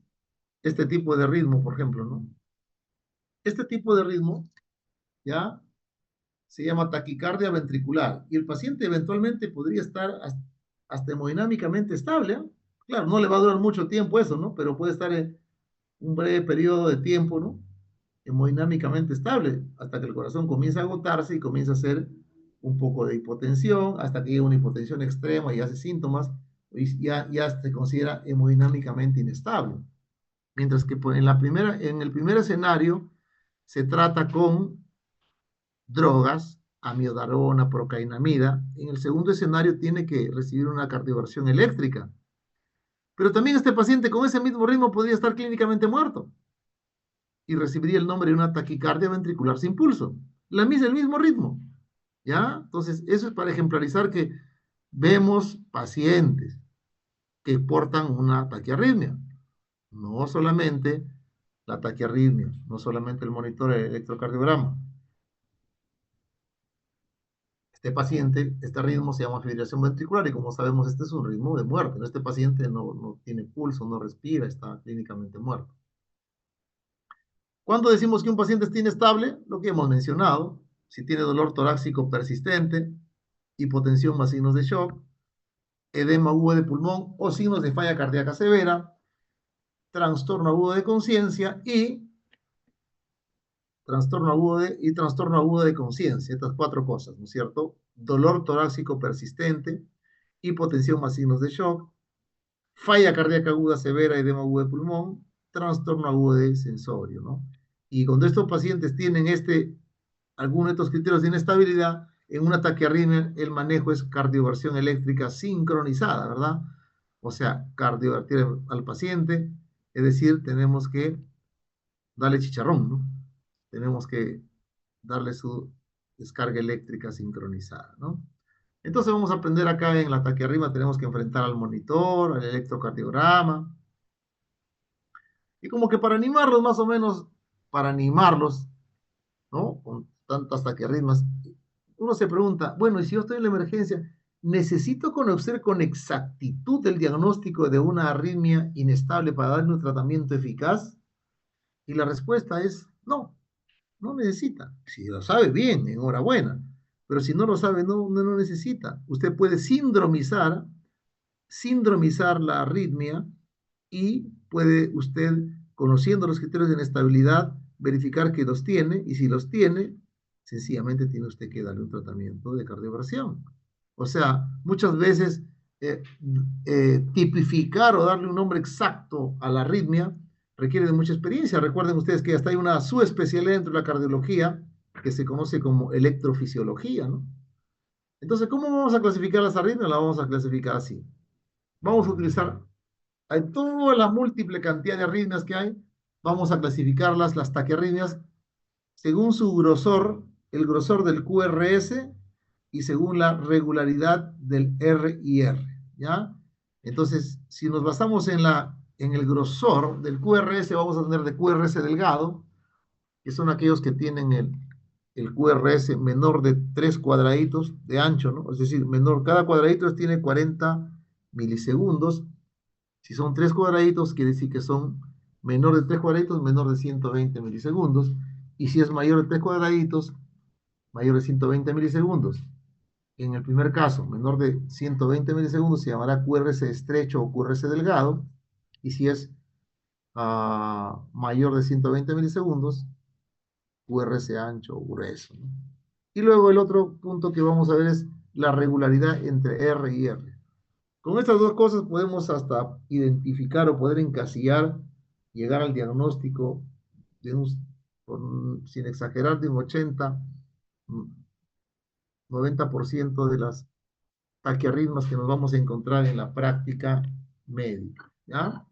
este tipo de ritmo, por ejemplo, ¿no? Este tipo de ritmo, ¿ya? Se llama taquicardia ventricular y el paciente eventualmente podría estar hasta hemodinámicamente estable, ¿eh? Claro, no le va a durar mucho tiempo eso, ¿no? Pero puede estar en un breve periodo de tiempo, ¿no? Hemodinámicamente estable, hasta que el corazón comienza a agotarse y comienza a hacer un poco de hipotensión, hasta que llega una hipotensión extrema y hace síntomas, y ya se considera hemodinámicamente inestable. Mientras que en el primer escenario se trata con drogas, amiodarona, procainamida. En el segundo escenario tiene que recibir una cardioversión eléctrica. Pero también este paciente con ese mismo ritmo podría estar clínicamente muerto y recibiría el nombre de una taquicardia ventricular sin pulso. El mismo ritmo. ¿Ya? Entonces, eso es para ejemplarizar que vemos pacientes que portan una taquiarritmia. No solamente la taquiarritmia, no solamente el monitor de electrocardiograma. Este paciente, este ritmo se llama fibrilación ventricular y como sabemos, este es un ritmo de muerte. Este paciente no tiene pulso, no respira, está clínicamente muerto. ¿Cuándo decimos que un paciente está inestable? Lo que hemos mencionado, si tiene dolor torácico persistente, hipotensión más signos de shock, edema agudo de pulmón o signos de falla cardíaca severa, trastorno agudo de conciencia y trastorno agudo de conciencia, estas cuatro cosas, ¿no es cierto? Dolor torácico persistente, hipotensión más signos de shock, falla cardíaca aguda severa, edema agudo de pulmón, trastorno agudo de sensorio, ¿no? Y cuando estos pacientes tienen algunos de estos criterios de inestabilidad, en una taquiarritmia el manejo es cardioversión eléctrica sincronizada, ¿verdad? O sea, cardiovertir al paciente, es decir, tenemos que darle chicharrón, ¿no? Tenemos que darle su descarga eléctrica sincronizada, ¿no? Entonces vamos a aprender acá en la taquiarritmia, tenemos que enfrentar al monitor, al electrocardiograma, y como que para animarlos más o menos, para animarlos, ¿no? Con tantas taquiarritmas, uno se pregunta, bueno, y si yo estoy en la emergencia, ¿necesito conocer con exactitud el diagnóstico de una arritmia inestable para darle un tratamiento eficaz? Y la respuesta es no, no necesita. Si lo sabe bien, enhorabuena. Pero si no lo sabe, no necesita. Usted puede sindromizar la arritmia y puede usted, conociendo los criterios de inestabilidad, verificar que los tiene y si los tiene, sencillamente tiene usted que darle un tratamiento de cardioversión. O sea, muchas veces eh, tipificar o darle un nombre exacto a la arritmia requiere de mucha experiencia. Recuerden ustedes que hasta hay una subespecialidad dentro de la cardiología que se conoce como electrofisiología, ¿no? Entonces, ¿cómo vamos a clasificar las arritmias? La vamos a clasificar así. Vamos a utilizar, hay toda la múltiple cantidad de arritmias que hay, vamos a clasificarlas, las taquiarritmias, según su grosor, el grosor del QRS y según la regularidad del RIR, ¿ya? Entonces, si nos basamos en el grosor del QRS, vamos a tener de QRS delgado, que son aquellos que tienen el QRS menor de 3 cuadraditos de ancho, ¿no? Es decir, menor, cada cuadradito tiene 40 milisegundos. Si son 3 cuadraditos, quiere decir que son menor de 3 cuadraditos, menor de 120 milisegundos. Y si es mayor de 3 cuadraditos, mayor de 120 milisegundos. En el primer caso, menor de 120 milisegundos, se llamará QRS estrecho o QRS delgado. Y si es mayor de 120 milisegundos, QRS ancho o grueso, ¿no? Y luego el otro punto que vamos a ver es la regularidad entre R y R. Con estas dos cosas podemos hasta identificar o poder encasillar, llegar al diagnóstico de sin exagerar, de un 80, 90% de las taquiarritmos que nos vamos a encontrar en la práctica médica, ¿ya?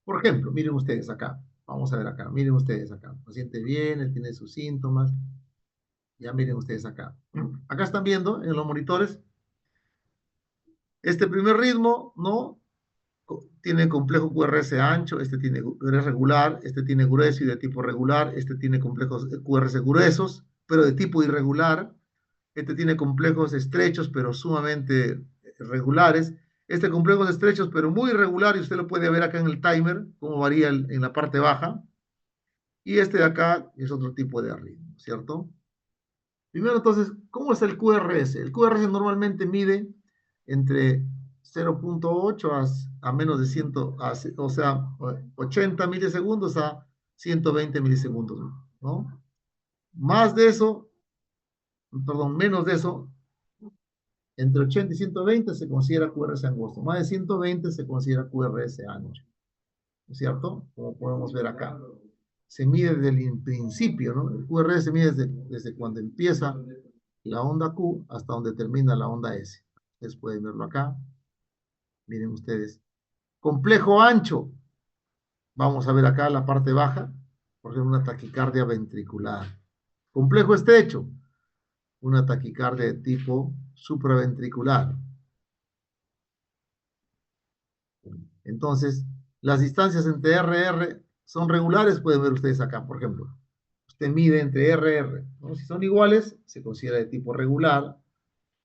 Por ejemplo, miren ustedes acá, vamos a ver acá, miren ustedes acá, el paciente viene, tiene sus síntomas, ya miren ustedes acá. Acá están viendo en los monitores este primer ritmo, ¿no? Tiene complejo QRS ancho, este tiene QRS regular, este tiene grueso y de tipo regular, este tiene complejos QRS gruesos, pero de tipo irregular, este tiene complejos estrechos, pero sumamente regulares, este complejos estrechos, pero muy irregular, y usted lo puede ver acá en el timer, cómo varía en la parte baja, y este de acá es otro tipo de ritmo, ¿cierto? Primero, entonces, ¿cómo es el QRS? El QRS normalmente mide entre 0.8 a menos de 100, o sea, 80 milisegundos a 120 milisegundos, ¿no? Más de eso, perdón, menos de eso, entre 80 y 120 se considera QRS angosto. Más de 120 se considera QRS ancho, ¿no es cierto? Como podemos ver acá. Se mide desde el principio, ¿no? El QRS se mide desde cuando empieza la onda Q hasta donde termina la onda S. Ustedes pueden verlo acá. Miren ustedes. Complejo ancho. Vamos a ver acá la parte baja, por ejemplo, una taquicardia ventricular. Complejo estrecho, una taquicardia de tipo supraventricular. Entonces, las distancias entre RR son regulares, pueden ver ustedes acá, por ejemplo. Usted mide entre RR, ¿no? Si son iguales, se considera de tipo regular,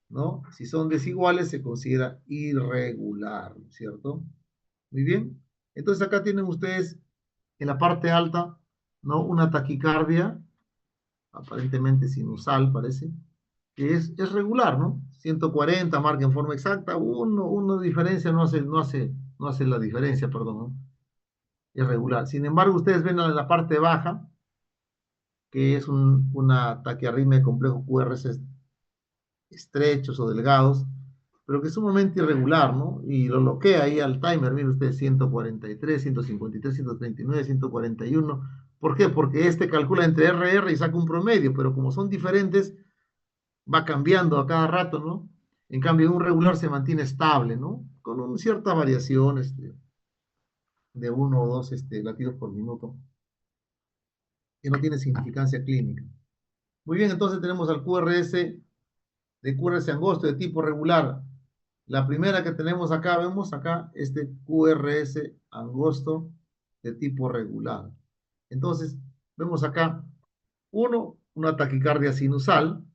¿no? Si son desiguales, se considera irregular, ¿cierto? Muy bien. Entonces acá tienen ustedes en la parte alta, ¿no? Una taquicardia, aparentemente sinusal, parece, que es regular, ¿no? 140 marca en forma exacta, uno de diferencia no hace la diferencia, perdón, ¿no? Es regular. Sin embargo, ustedes ven en la parte baja, que es una taquiarritmia de complejo QRS estrechos o delgados, pero que es sumamente irregular, ¿no? Y lo bloquea ahí al timer, mire usted, 143, 153, 139, 141. ¿Por qué? Porque este calcula entre RR y saca un promedio, pero como son diferentes, va cambiando a cada rato, ¿no? En cambio, un regular se mantiene estable, ¿no? Con una cierta variación de uno o dos latidos por minuto, que no tiene significancia clínica. Muy bien, entonces tenemos al QRS de QRS angosto de tipo regular. La primera que tenemos acá, vemos acá, este QRS angosto de tipo regular. Entonces, vemos acá, una taquicardia sinusal,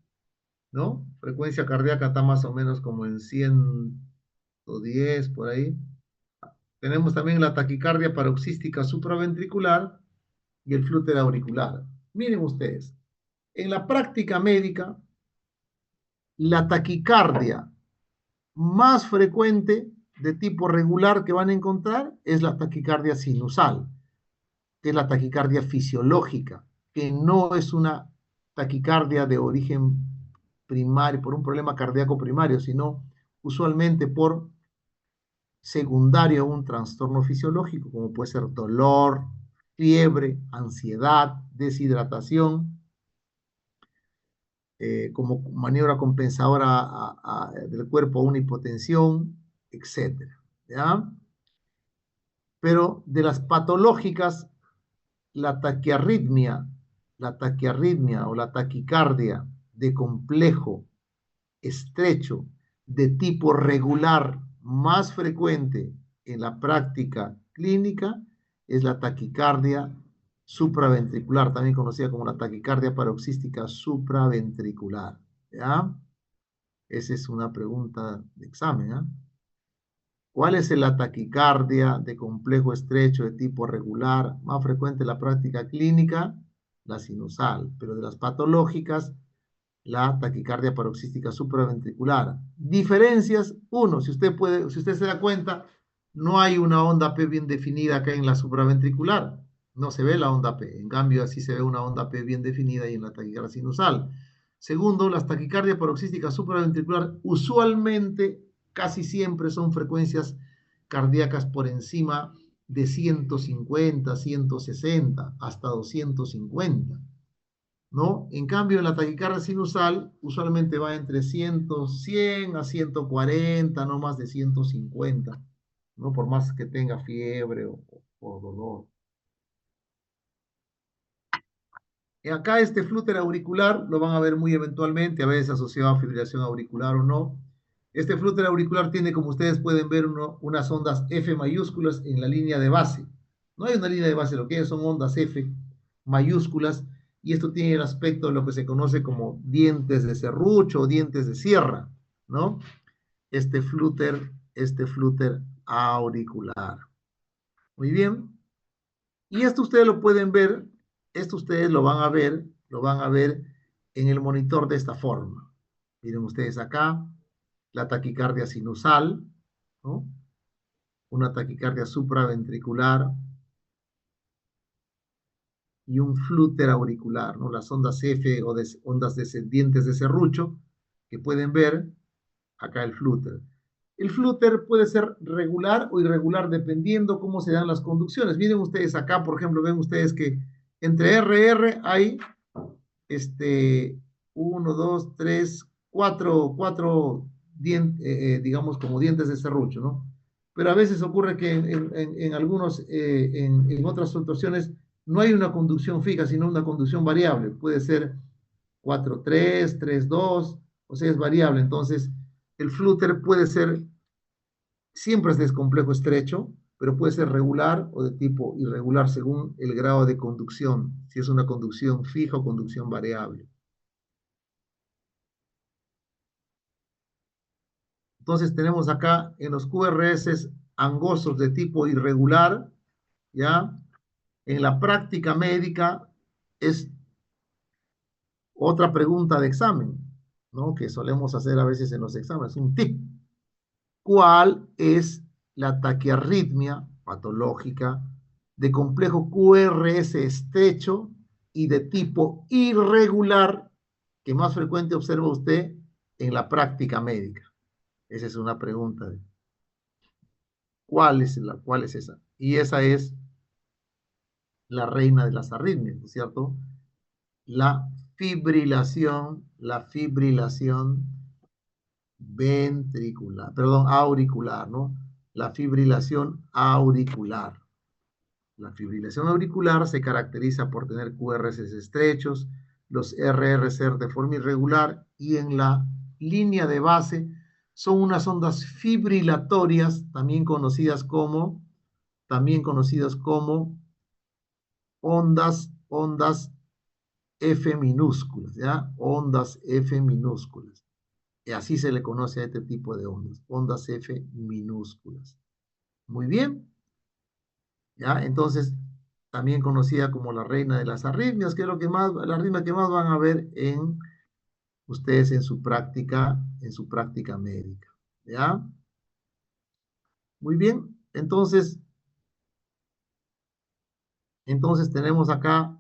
¿no? Frecuencia cardíaca está más o menos como en 110, por ahí. Tenemos también la taquicardia paroxística supraventricular y el flúter auricular. Miren ustedes, en la práctica médica, la taquicardia más frecuente de tipo regular que van a encontrar es la taquicardia sinusal, que es la taquicardia fisiológica, que no es una taquicardia de origen primario, por un problema cardíaco primario, sino usualmente por secundario a un trastorno fisiológico, como puede ser dolor, fiebre, ansiedad, deshidratación, como maniobra compensadora del cuerpo a una hipotensión, etcétera, ¿ya? Pero de las patológicas, la taquiarritmia o la taquicardia de complejo estrecho de tipo regular más frecuente en la práctica clínica es la taquicardia supraventricular, también conocida como la taquicardia paroxística supraventricular. ¿Ya? Esa es una pregunta de examen. ¿Ah? ¿Cuál es la taquicardia de complejo estrecho de tipo regular más frecuente en la práctica clínica? La sinusal, pero de las patológicas, la taquicardia paroxística supraventricular. Diferencias, uno, si usted se da cuenta, no hay una onda P bien definida acá en la supraventricular. No se ve la onda P. En cambio, así se ve una onda P bien definida y en la taquicardia sinusal. Segundo, las taquicardias paroxísticas supraventricular usualmente, casi siempre son frecuencias cardíacas por encima de 150, 160, hasta 250. ¿No? En cambio, en la taquicardia sinusal usualmente va entre 100 a 140, no más de 150, ¿no? Por más que tenga fiebre o dolor. Y acá este flúter auricular lo van a ver muy eventualmente, a veces asociado a fibrilación auricular o no. Este flúter auricular tiene, como ustedes pueden ver, unas ondas F mayúsculas en la línea de base. No hay una línea de base, lo que hay son ondas F mayúsculas, y esto tiene el aspecto de lo que se conoce como dientes de serrucho o dientes de sierra, ¿no? Este flúter auricular. Muy bien. Y esto ustedes lo pueden ver, esto ustedes lo van a ver en el monitor de esta forma. Miren ustedes acá, la taquicardia sinusal, ¿no? Una taquicardia supraventricular y un flúter auricular, ¿no? Las ondas F o ondas descendientes de serrucho, que pueden ver acá el flúter. El flúter puede ser regular o irregular dependiendo cómo se dan las conducciones. Miren ustedes acá, por ejemplo, ven ustedes que entre RR hay 1, 2, 3, 4 digamos, como dientes de serrucho, ¿no? Pero a veces ocurre que en algunos, en otras situaciones, no hay una conducción fija, sino una conducción variable. Puede ser 4-3, 3-2, o sea, es variable. Entonces, el flúter puede ser, siempre es de complejo estrecho, pero puede ser regular o de tipo irregular según el grado de conducción, si es una conducción fija o conducción variable. Entonces tenemos acá en los QRS angosos de tipo irregular, ¿ya? En la práctica médica es otra pregunta de examen, ¿no? Que solemos hacer a veces en los exámenes, un tip. ¿Cuál es la taquiarritmia patológica de complejo QRS estrecho y de tipo irregular que más frecuente observa usted en la práctica médica? Esa es una pregunta. ¿Cuál es esa? Y esa es la reina de las arritmias, ¿no es cierto? La fibrilación ventricular, perdón, auricular, ¿no? La fibrilación auricular. La fibrilación auricular se caracteriza por tener QRS estrechos, los RR ser de forma irregular y en la línea de base son unas ondas fibrilatorias, también conocidas como ondas F minúsculas, ¿ya? Ondas F minúsculas. Y así se le conoce a este tipo de ondas F minúsculas. Muy bien, ¿ya? Entonces, también conocida como la reina de las arritmias, que es la arritmia que más van a ver en ustedes en su práctica médica, ¿ya? Muy bien, entonces tenemos acá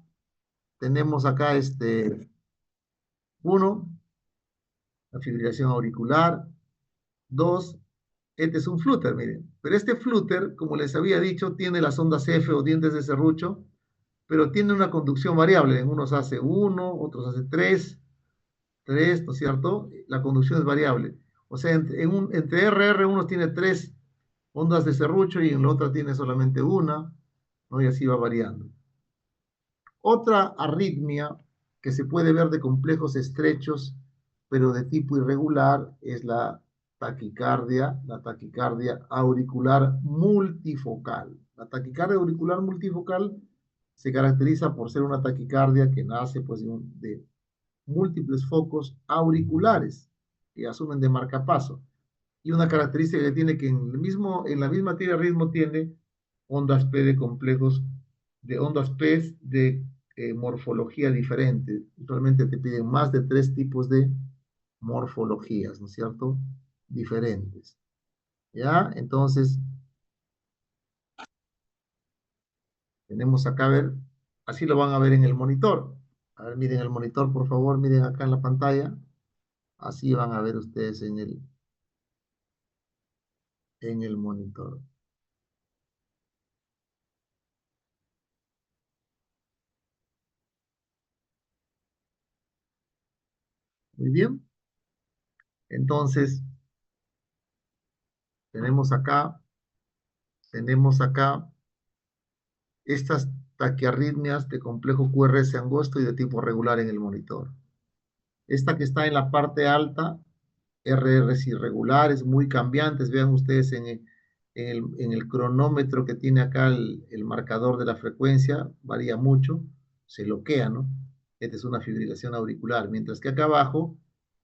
uno, la fibrilación auricular. Dos, este es un flúter, miren. Pero este flúter, como les había dicho, tiene las ondas F o dientes de serrucho, pero tiene una conducción variable. En unos hace 1, otros hace 3, ¿no es cierto? La conducción es variable. O sea, entre RR unos tiene 3 ondas de serrucho y en la otra tiene solamente una, ¿no? Y así va variando. Otra arritmia que se puede ver de complejos estrechos, pero de tipo irregular, es la taquicardia auricular multifocal. La taquicardia auricular multifocal se caracteriza por ser una taquicardia que nace pues, de múltiples focos auriculares que asumen de marcapaso. Y una característica que tiene que en la misma tira de ritmo tiene ondas P de complejos, de ondas P de morfología diferente. Usualmente te piden más de 3 tipos de morfologías, ¿no es cierto? Diferentes. ¿Ya? Entonces, tenemos acá, a ver, así lo van a ver en el monitor. A ver, miren el monitor, por favor, miren acá en la pantalla. Así van a ver ustedes en el monitor. Muy bien. Entonces, tenemos acá, tenemos acá estas taquiarritmias de complejo QRS angosto y de tipo regular en el monitor. Esta que está en la parte alta, RRs irregulares, muy cambiantes. Vean ustedes en el cronómetro que tiene acá el marcador de la frecuencia, varía mucho, se bloquea, ¿no? Esta es una fibrilación auricular, mientras que acá abajo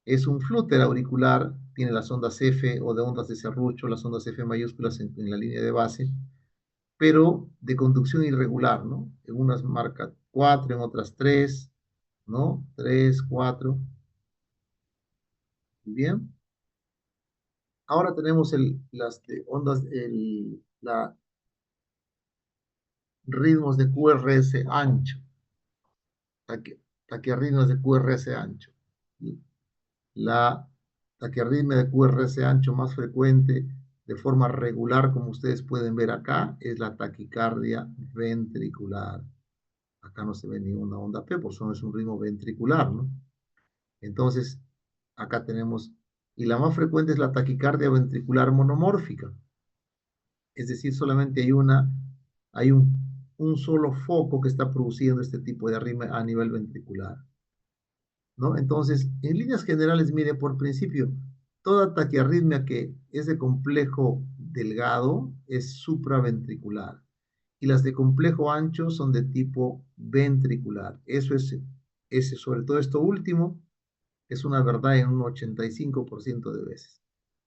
es un flúter auricular, tiene las ondas F o de ondas de serrucho, las ondas F mayúsculas en la línea de base, pero de conducción irregular, ¿no? En unas marca 4, en otras 3, ¿no? 3, 4. Bien. Ahora tenemos las ondas, ritmos de QRS ancho, taquiarritmias de QRS ancho. La taquiarritmia de QRS ancho más frecuente de forma regular, como ustedes pueden ver acá, es la taquicardia ventricular. Acá no se ve ninguna onda P, por eso no es un ritmo ventricular, ¿no? Entonces, acá tenemos, y la más frecuente es la taquicardia ventricular monomórfica, es decir, solamente hay un solo foco que está produciendo este tipo de arritmia a nivel ventricular, ¿no? Entonces, en líneas generales, mire, por principio, toda taquiarritmia que es de complejo delgado es supraventricular y las de complejo ancho son de tipo ventricular. Eso es sobre todo esto último, es una verdad en un 85% de veces.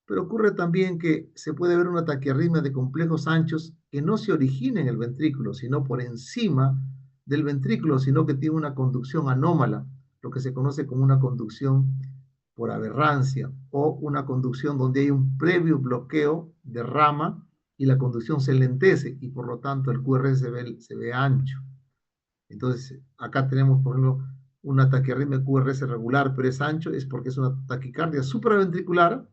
Pero ocurre también que se puede ver una taquiarritmia de complejos anchos que no se origina en el ventrículo, sino por encima del ventrículo, sino que tiene una conducción anómala, lo que se conoce como una conducción por aberrancia o una conducción donde hay un previo bloqueo de rama y la conducción se lentece y por lo tanto el QRS se ve ancho. Entonces, acá tenemos, por ejemplo, una taquiarritmia QRS regular, pero es ancho, es porque es una taquicardia supraventricular,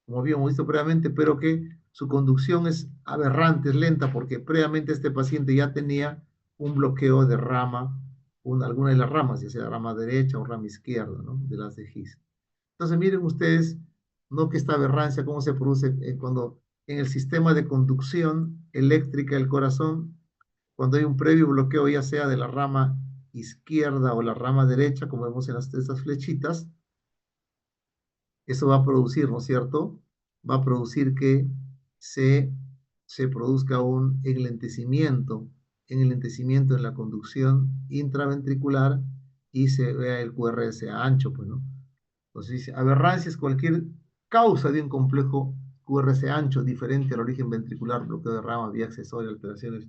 como habíamos visto previamente, pero que su conducción es aberrante, es lenta, porque previamente este paciente ya tenía un bloqueo de rama, alguna de las ramas, ya sea rama derecha o rama izquierda, ¿no? De las de His. Entonces, miren ustedes, no que esta aberrancia, cómo se produce cuando en el sistema de conducción eléctrica del corazón, cuando hay un previo bloqueo, ya sea de la rama izquierda o la rama derecha, como vemos en estas flechitas, eso va a producir, ¿no es cierto? Va a producir que se, se produzca un enlentecimiento en la conducción intraventricular y se vea el QRS ancho, pues, ¿no? Entonces dice, aberrancia es cualquier causa de un complejo QRS ancho diferente al origen ventricular, bloqueo de rama, vía accesoria, alteraciones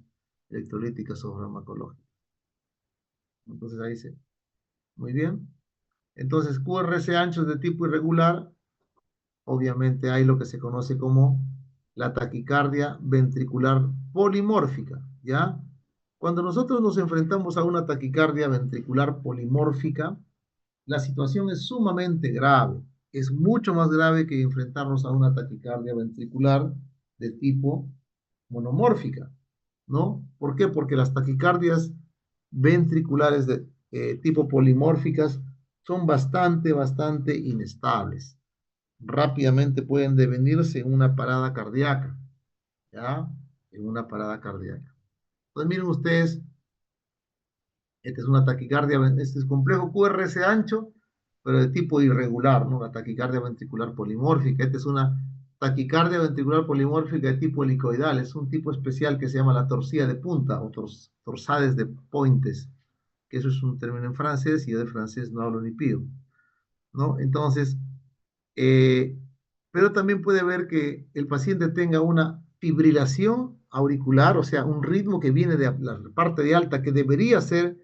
electrolíticas o farmacológicas. Entonces ahí dice, muy bien. Entonces, QRS anchos de tipo irregular, obviamente hay lo que se conoce como la taquicardia ventricular polimórfica, ¿ya? Cuando nosotros nos enfrentamos a una taquicardia ventricular polimórfica, la situación es sumamente grave. Es mucho más grave que enfrentarnos a una taquicardia ventricular de tipo monomórfica, ¿no? ¿Por qué? Porque las taquicardias ventriculares de tipo polimórficas son bastante inestables. Rápidamente pueden devenirse en una parada cardíaca. ¿ya? En una parada cardíaca. Entonces, miren ustedes, esta es una taquicardia, este es complejo QRS ancho, pero de tipo irregular, ¿no? La taquicardia ventricular polimórfica. Esta es una taquicardia ventricular polimórfica de tipo helicoidal. Es un tipo especial que se llama la torsida de punta o torsades de pointes, que eso es un término en francés y yo de francés no hablo ni pido, ¿no? Entonces, eh, pero también puede ver que el paciente tenga una fibrilación auricular, o sea, un ritmo que viene de la parte de alta que debería ser,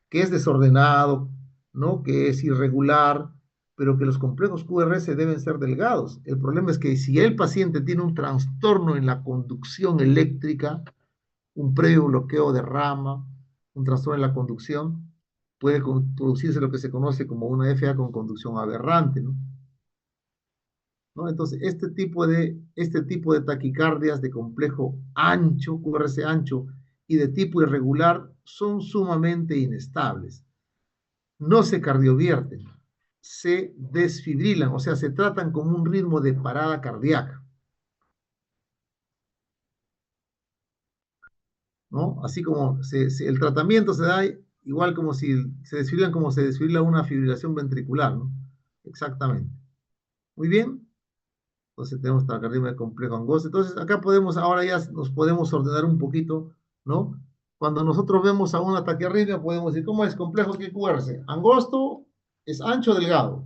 que es desordenado, ¿no? Que es irregular, pero que los complejos QRS deben ser delgados. El problema es que si el paciente tiene un trastorno en la conducción eléctrica, un previo bloqueo de rama, un trastorno en la conducción, puede producirse lo que se conoce como una FA con conducción aberrante, ¿no? ¿No? Entonces, este tipo de taquicardias de complejo ancho, QRS ancho y de tipo irregular son sumamente inestables. No se cardiovierten, se desfibrilan, o sea, se tratan como un ritmo de parada cardíaca, ¿no? Así como el tratamiento se da igual como si se desfibrilan como se desfibrila una fibrilación ventricular, ¿no? Exactamente. Muy bien. Entonces tenemos taquicardia de complejo angosto. Entonces acá podemos, ahora ya nos podemos ordenar un poquito, ¿no? Cuando nosotros vemos a una taquiarritmia, podemos decir, ¿cómo es complejo que QRS? Angosto es ancho o delgado.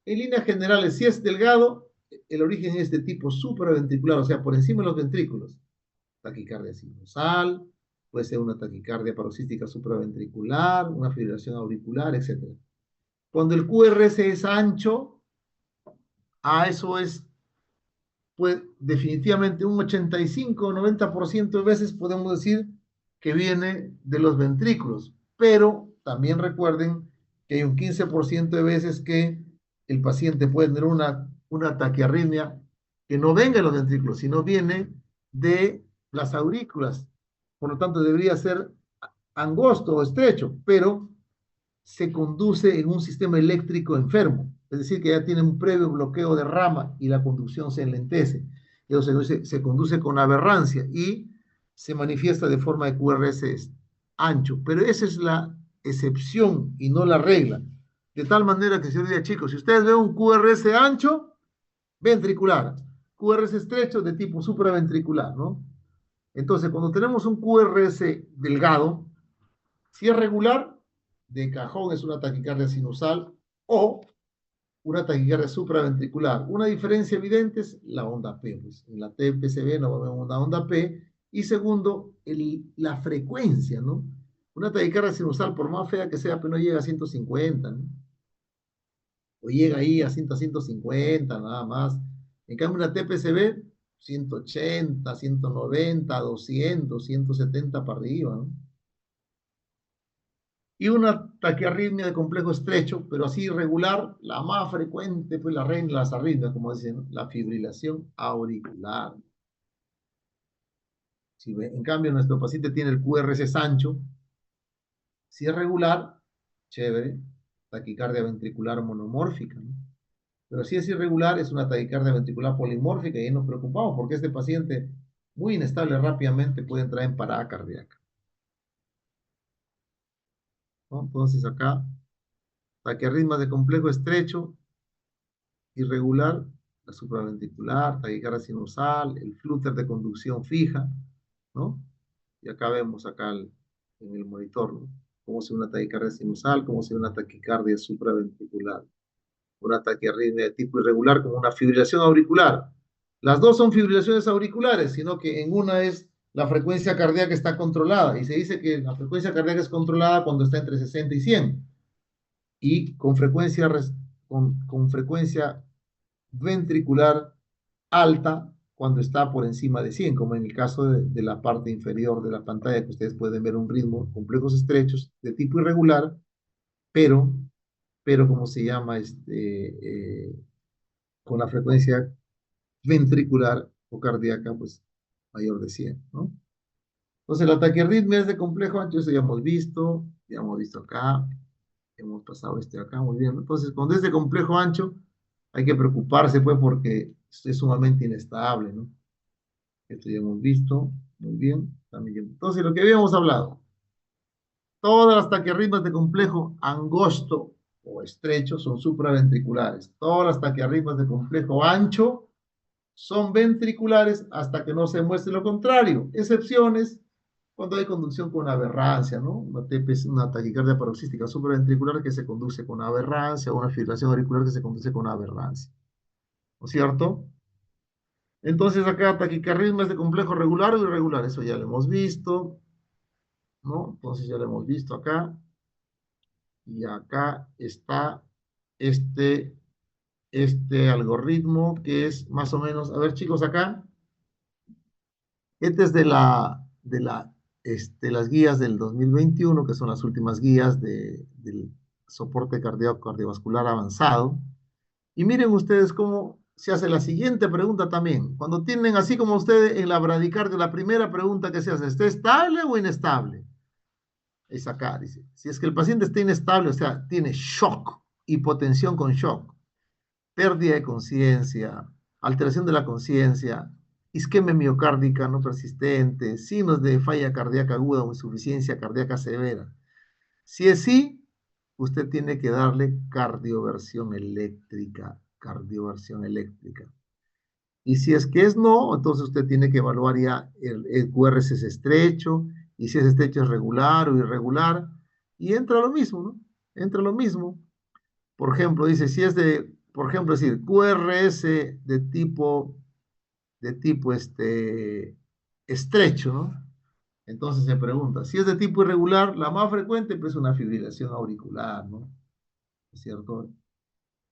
En líneas generales, si es delgado, el origen es de tipo supraventricular, o sea, por encima de los ventrículos. Taquicardia sinusal, puede ser una taquicardia paroxística supraventricular, una fibrilación auricular, etc. Cuando el QRS es ancho, a eso es pues definitivamente un 85 o 90% de veces podemos decir que viene de los ventrículos, pero también recuerden que hay un 15% de veces que el paciente puede tener una taquiarritmia que no venga de los ventrículos, sino viene de las aurículas. Por lo tanto, debería ser angosto o estrecho, pero se conduce en un sistema eléctrico enfermo, es decir, que ya tiene un previo bloqueo de rama y la conducción se enlentece. Entonces se conduce con aberrancia y se manifiesta de forma de QRS ancho, pero esa es la excepción y no la regla. De tal manera que, señor chicos, si ustedes ven un QRS ancho, ventricular, QRS estrecho de tipo supraventricular, ¿no? Entonces, cuando tenemos un QRS delgado, si es regular, de cajón es una taquicardia sinusal o una taquicardia supraventricular. Una diferencia evidente es la onda P. Pues. En la TPCB no va a haber una onda P. Y segundo, la frecuencia, ¿no? Una taquicardia sinusal, por más fea que sea, pero no llega a 150, ¿no? O llega ahí a 100, 150, nada más. En cambio, una TPCB, 180, 190, 200, 170 para arriba, ¿no? Y una taquiarritmia de complejo estrecho, pero así irregular, la más frecuente, pues la reina de las arritmias, como dicen, ¿no? La fibrilación auricular. Si en cambio nuestro paciente tiene el QRS ancho, si es regular, chévere, taquicardia ventricular monomórfica, ¿no? Pero si es irregular, es una taquicardia ventricular polimórfica y ahí nos preocupamos porque este paciente muy inestable rápidamente puede entrar en parada cardíaca, ¿no? Entonces acá, taquiarritmas de complejo estrecho, irregular, la supraventricular, taquicardia sinusal, el flúter de conducción fija, ¿no? Y acá vemos acá en el monitor, ¿no? Cómo se ve una taquicardia sinusal, cómo se ve una taquicardia supraventricular, una taquiarritmia de tipo irregular como una fibrilación auricular. Las dos son fibrilaciones auriculares, sino que en una es la frecuencia cardíaca está controlada y se dice que la frecuencia cardíaca es controlada cuando está entre 60 y 100 y con frecuencia ventricular alta cuando está por encima de 100, como en el caso de la parte inferior de la pantalla, que ustedes pueden ver un ritmo, complejos estrechos de tipo irregular, pero, pero ¿cómo se llama? Con la frecuencia ventricular o cardíaca, pues mayor de 100, ¿no? Entonces, la taquiarritmia es de complejo ancho, eso ya hemos visto acá, hemos pasado este acá, muy bien. Entonces, cuando es de complejo ancho, hay que preocuparse, pues, porque es sumamente inestable, ¿no? Esto ya hemos visto. Muy bien. También. Entonces, lo que habíamos hablado. Todas las taquiarritmias de complejo angosto o estrecho son supraventriculares. Todas las taquiarritmias de complejo ancho son ventriculares hasta que no se muestre lo contrario. Excepciones cuando hay conducción con aberrancia, ¿no? Una TPS, una taquicardia paroxística supraventricular que se conduce con aberrancia o una fibrilación auricular que se conduce con aberrancia. ¿No es cierto? Entonces acá taquicardias de complejo regular o irregular, eso ya lo hemos visto, ¿no? Entonces ya lo hemos visto acá. Y acá está este, este algoritmo que es más o menos, a ver chicos, acá, este es de las guías del 2021, que son las últimas guías del soporte cardíaco cardiovascular avanzado. Y miren ustedes cómo se hace la siguiente pregunta también. Cuando tienen, así como ustedes en la bradicardia, la primera pregunta que se hace, ¿está estable o inestable? Es acá, dice. Si es que el paciente está inestable, o sea, tiene shock, hipotensión con shock, pérdida de conciencia, alteración de la conciencia, isquemia miocárdica no persistente, signos de falla cardíaca aguda o insuficiencia cardíaca severa. Si es sí, usted tiene que darle cardioversión eléctrica, cardioversión eléctrica. Y si es que es no, entonces usted tiene que evaluar ya el QRS es estrecho, y si es estrecho es regular o irregular, y entra lo mismo, ¿no? Entra lo mismo. Por ejemplo, dice, si es de, por ejemplo, decir, QRS de tipo estrecho, ¿no? Entonces se pregunta, si es de tipo irregular, la más frecuente pues es una fibrilación auricular, ¿no? ¿Es cierto?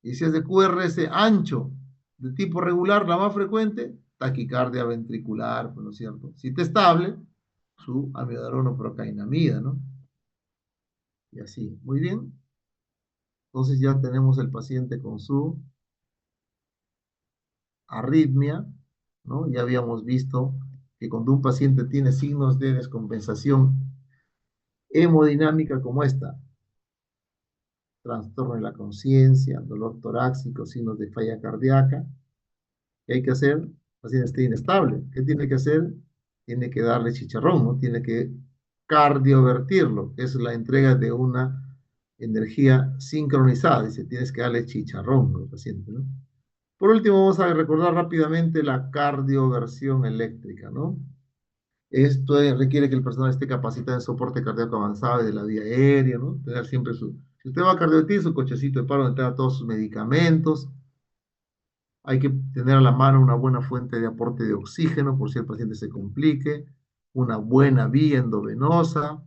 Y si es de QRS ancho, de tipo regular, la más frecuente, taquicardia ventricular, pues, ¿no es cierto? Si está estable, su amiodarono procainamida, ¿no? Y así, muy bien. Entonces ya tenemos el paciente con su arritmia, ¿no? Ya habíamos visto que cuando un paciente tiene signos de descompensación hemodinámica como esta, trastorno de la conciencia, dolor torácico, signos de falla cardíaca, ¿qué hay que hacer? El paciente está inestable. ¿Qué tiene que hacer? Tiene que darle chicharrón, ¿no? Tiene que cardiovertirlo, que es la entrega de una energía sincronizada. Dice, tienes que darle chicharrón al paciente, ¿no? Por último, vamos a recordar rápidamente la cardioversión eléctrica, ¿no? Esto requiere que el personal esté capacitado en soporte cardíaco avanzado y de la vía aérea, ¿no? Tener siempre su, si usted va a cardiovertir, su cochecito de paro donde tenga todos sus medicamentos. Hay que tener a la mano una buena fuente de aporte de oxígeno por si el paciente se complique, una buena vía endovenosa,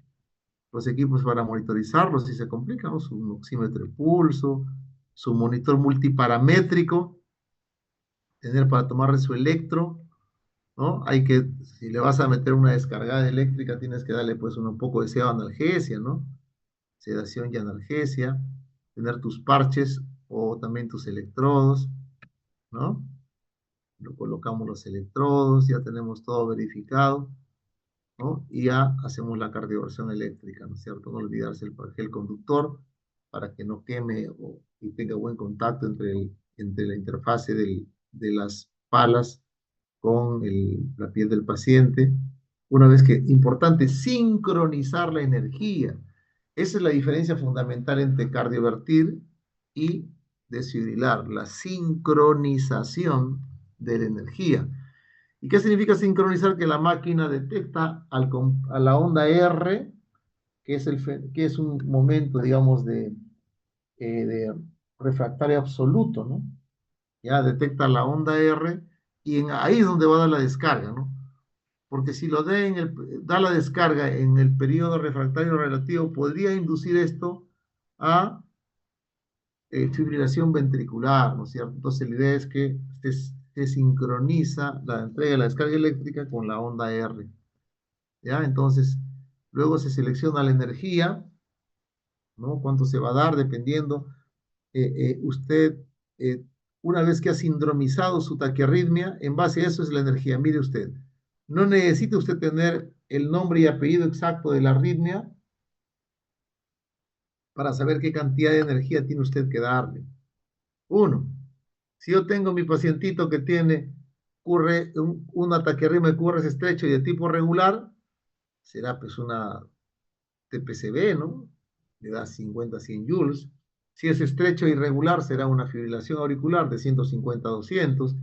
los equipos para monitorizarlo si se complica, ¿no? Su oxímetro de pulso, su monitor multiparamétrico, tener para tomarle su electro, ¿no? Hay que, si le vas a meter una descargada eléctrica, tienes que darle pues un poco de analgesia, ¿no? Sedación y analgesia, tener tus parches o también tus electrodos, ¿no? Lo colocamos los electrodos, ya tenemos todo verificado, ¿no? Y ya hacemos la cardioversión eléctrica, ¿no es cierto? No olvidarse el conductor para que no queme y tenga buen contacto entre la interfase de las palas con la piel del paciente. Una vez que, importante, sincronizar la energía. Esa es la diferencia fundamental entre cardiovertir y desfibrilar, la sincronización de la energía. ¿Y qué significa sincronizar? Que la máquina detecta a la onda R, que es un momento, digamos, de refractario absoluto, ¿no? Ya detecta la onda R y ahí es donde va a dar la descarga, ¿no? Porque si da la descarga en el periodo refractario relativo, podría inducir esto a fibrilación ventricular, ¿no es cierto? Entonces la idea es que se sincroniza la entrega de la descarga eléctrica con la onda R, ¿ya? Entonces, luego se selecciona la energía, ¿no? Cuánto se va a dar dependiendo. Usted, eh, una vez que ha sindromizado su taquiarritmia, en base a eso es la energía. Mire usted, no necesita usted tener el nombre y apellido exacto de la arritmia para saber qué cantidad de energía tiene usted que darle. Uno, si yo tengo mi pacientito que tiene ocurre una taquiarritmia de QRS estrecho y de tipo regular, será pues una TPCB, ¿no? Le da 50 a 100 joules. Si es estrecho e irregular, será una fibrilación auricular de 150 a 200.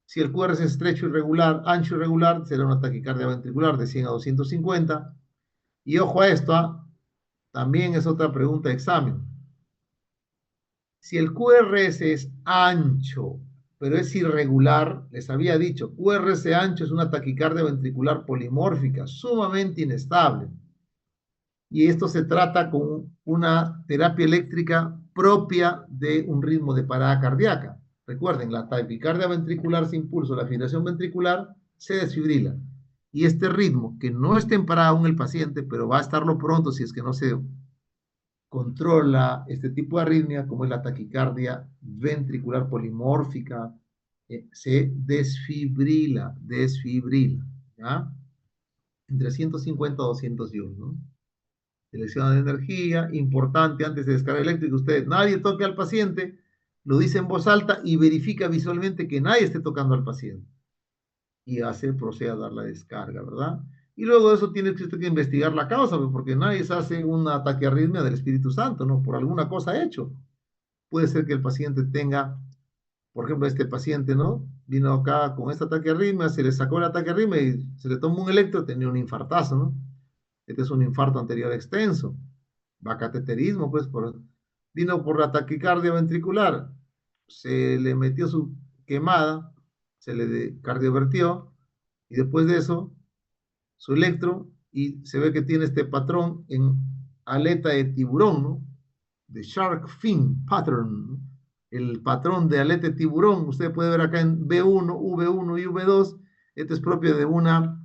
Si el QRS es estrecho irregular, ancho irregular, será una taquicardia ventricular de 100 a 250. Y ojo a esto, ¿ah? También es otra pregunta de examen. Si el QRS es ancho, pero es irregular, les había dicho, QRS ancho es una taquicardia ventricular polimórfica, sumamente inestable. Y esto se trata con una terapia eléctrica propia de un ritmo de parada cardíaca. Recuerden, la taquicardia ventricular sin pulso, la fibrilación ventricular, se desfibrila. Y este ritmo, que no está en parada aún el paciente, pero va a estarlo pronto si es que no se controla este tipo de arritmia, como es la taquicardia ventricular polimórfica, se desfibrila, ¿ya? Entre 150 a 200 joules, ¿no? Selección de energía, importante antes de descarga eléctrica, usted, nadie toque al paciente, lo dice en voz alta y verifica visualmente que nadie esté tocando al paciente. Y procede a dar la descarga, ¿verdad? Y luego de eso tiene usted que investigar la causa, porque nadie se hace una taquiarritmia del Espíritu Santo, ¿no? Por alguna cosa hecho. Puede ser que el paciente tenga, por ejemplo, este paciente, ¿no? Vino acá con esta taquiarritmia, se le sacó la taquiarritmia y se le tomó un electro, tenía un infartazo, ¿no? Este es un infarto anterior extenso. Va cateterismo, pues, vino por la taquicardia ventricular. Se le metió su quemada, se le cardiovertió, y después de eso, su electro, y se ve que tiene este patrón en aleta de tiburón, ¿no? De shark fin pattern, ¿no? El patrón de aleta de tiburón, usted puede ver acá en B1, V1 y V2, este es propio de una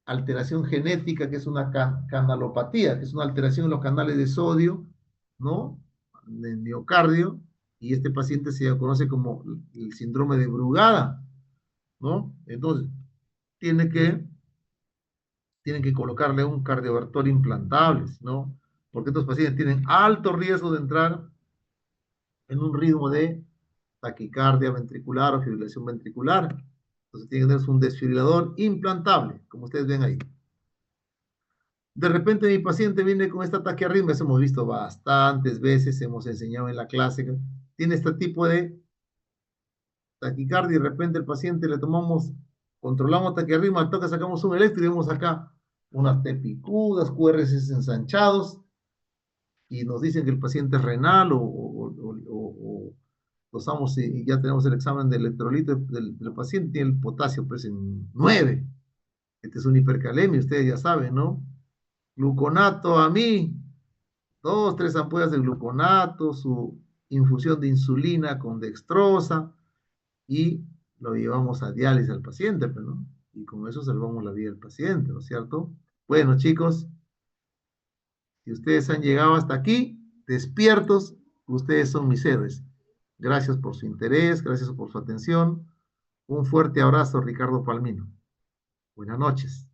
alteración genética, que es una canalopatía, que es una alteración en los canales de sodio, ¿no? Del miocardio, y este paciente se conoce como el síndrome de Brugada, ¿no? Entonces, tiene que, tienen que colocarle un cardiovertor implantable, ¿no? Porque estos pacientes tienen alto riesgo de entrar en un ritmo de taquicardia ventricular o fibrilación ventricular. Entonces, tiene que tener un desfibrilador implantable, como ustedes ven ahí. De repente mi paciente viene con esta taquiarritmia, eso hemos visto bastantes veces, hemos enseñado en la clase, tiene este tipo de taquicardia y de repente el paciente le tomamos, controlamos taquiarritmia, al toque sacamos un electro y vemos acá unas T picudas, QRS ensanchados, y nos dicen que el paciente es renal o dosamos y ya tenemos el examen del electrolito del paciente, tiene el potasio pues en 9. Este es un hipercalemia, ustedes ya saben, ¿no? Gluconato a mí, 2, 3 ampollas de gluconato, su infusión de insulina con dextrosa y lo llevamos a diálisis al paciente, pues, ¿no? Y con eso salvamos la vida del paciente, ¿no es cierto? Bueno, chicos, si ustedes han llegado hasta aquí, despiertos, ustedes son mis héroes. Gracias por su interés, gracias por su atención. Un fuerte abrazo, Ricardo Palmino. Buenas noches.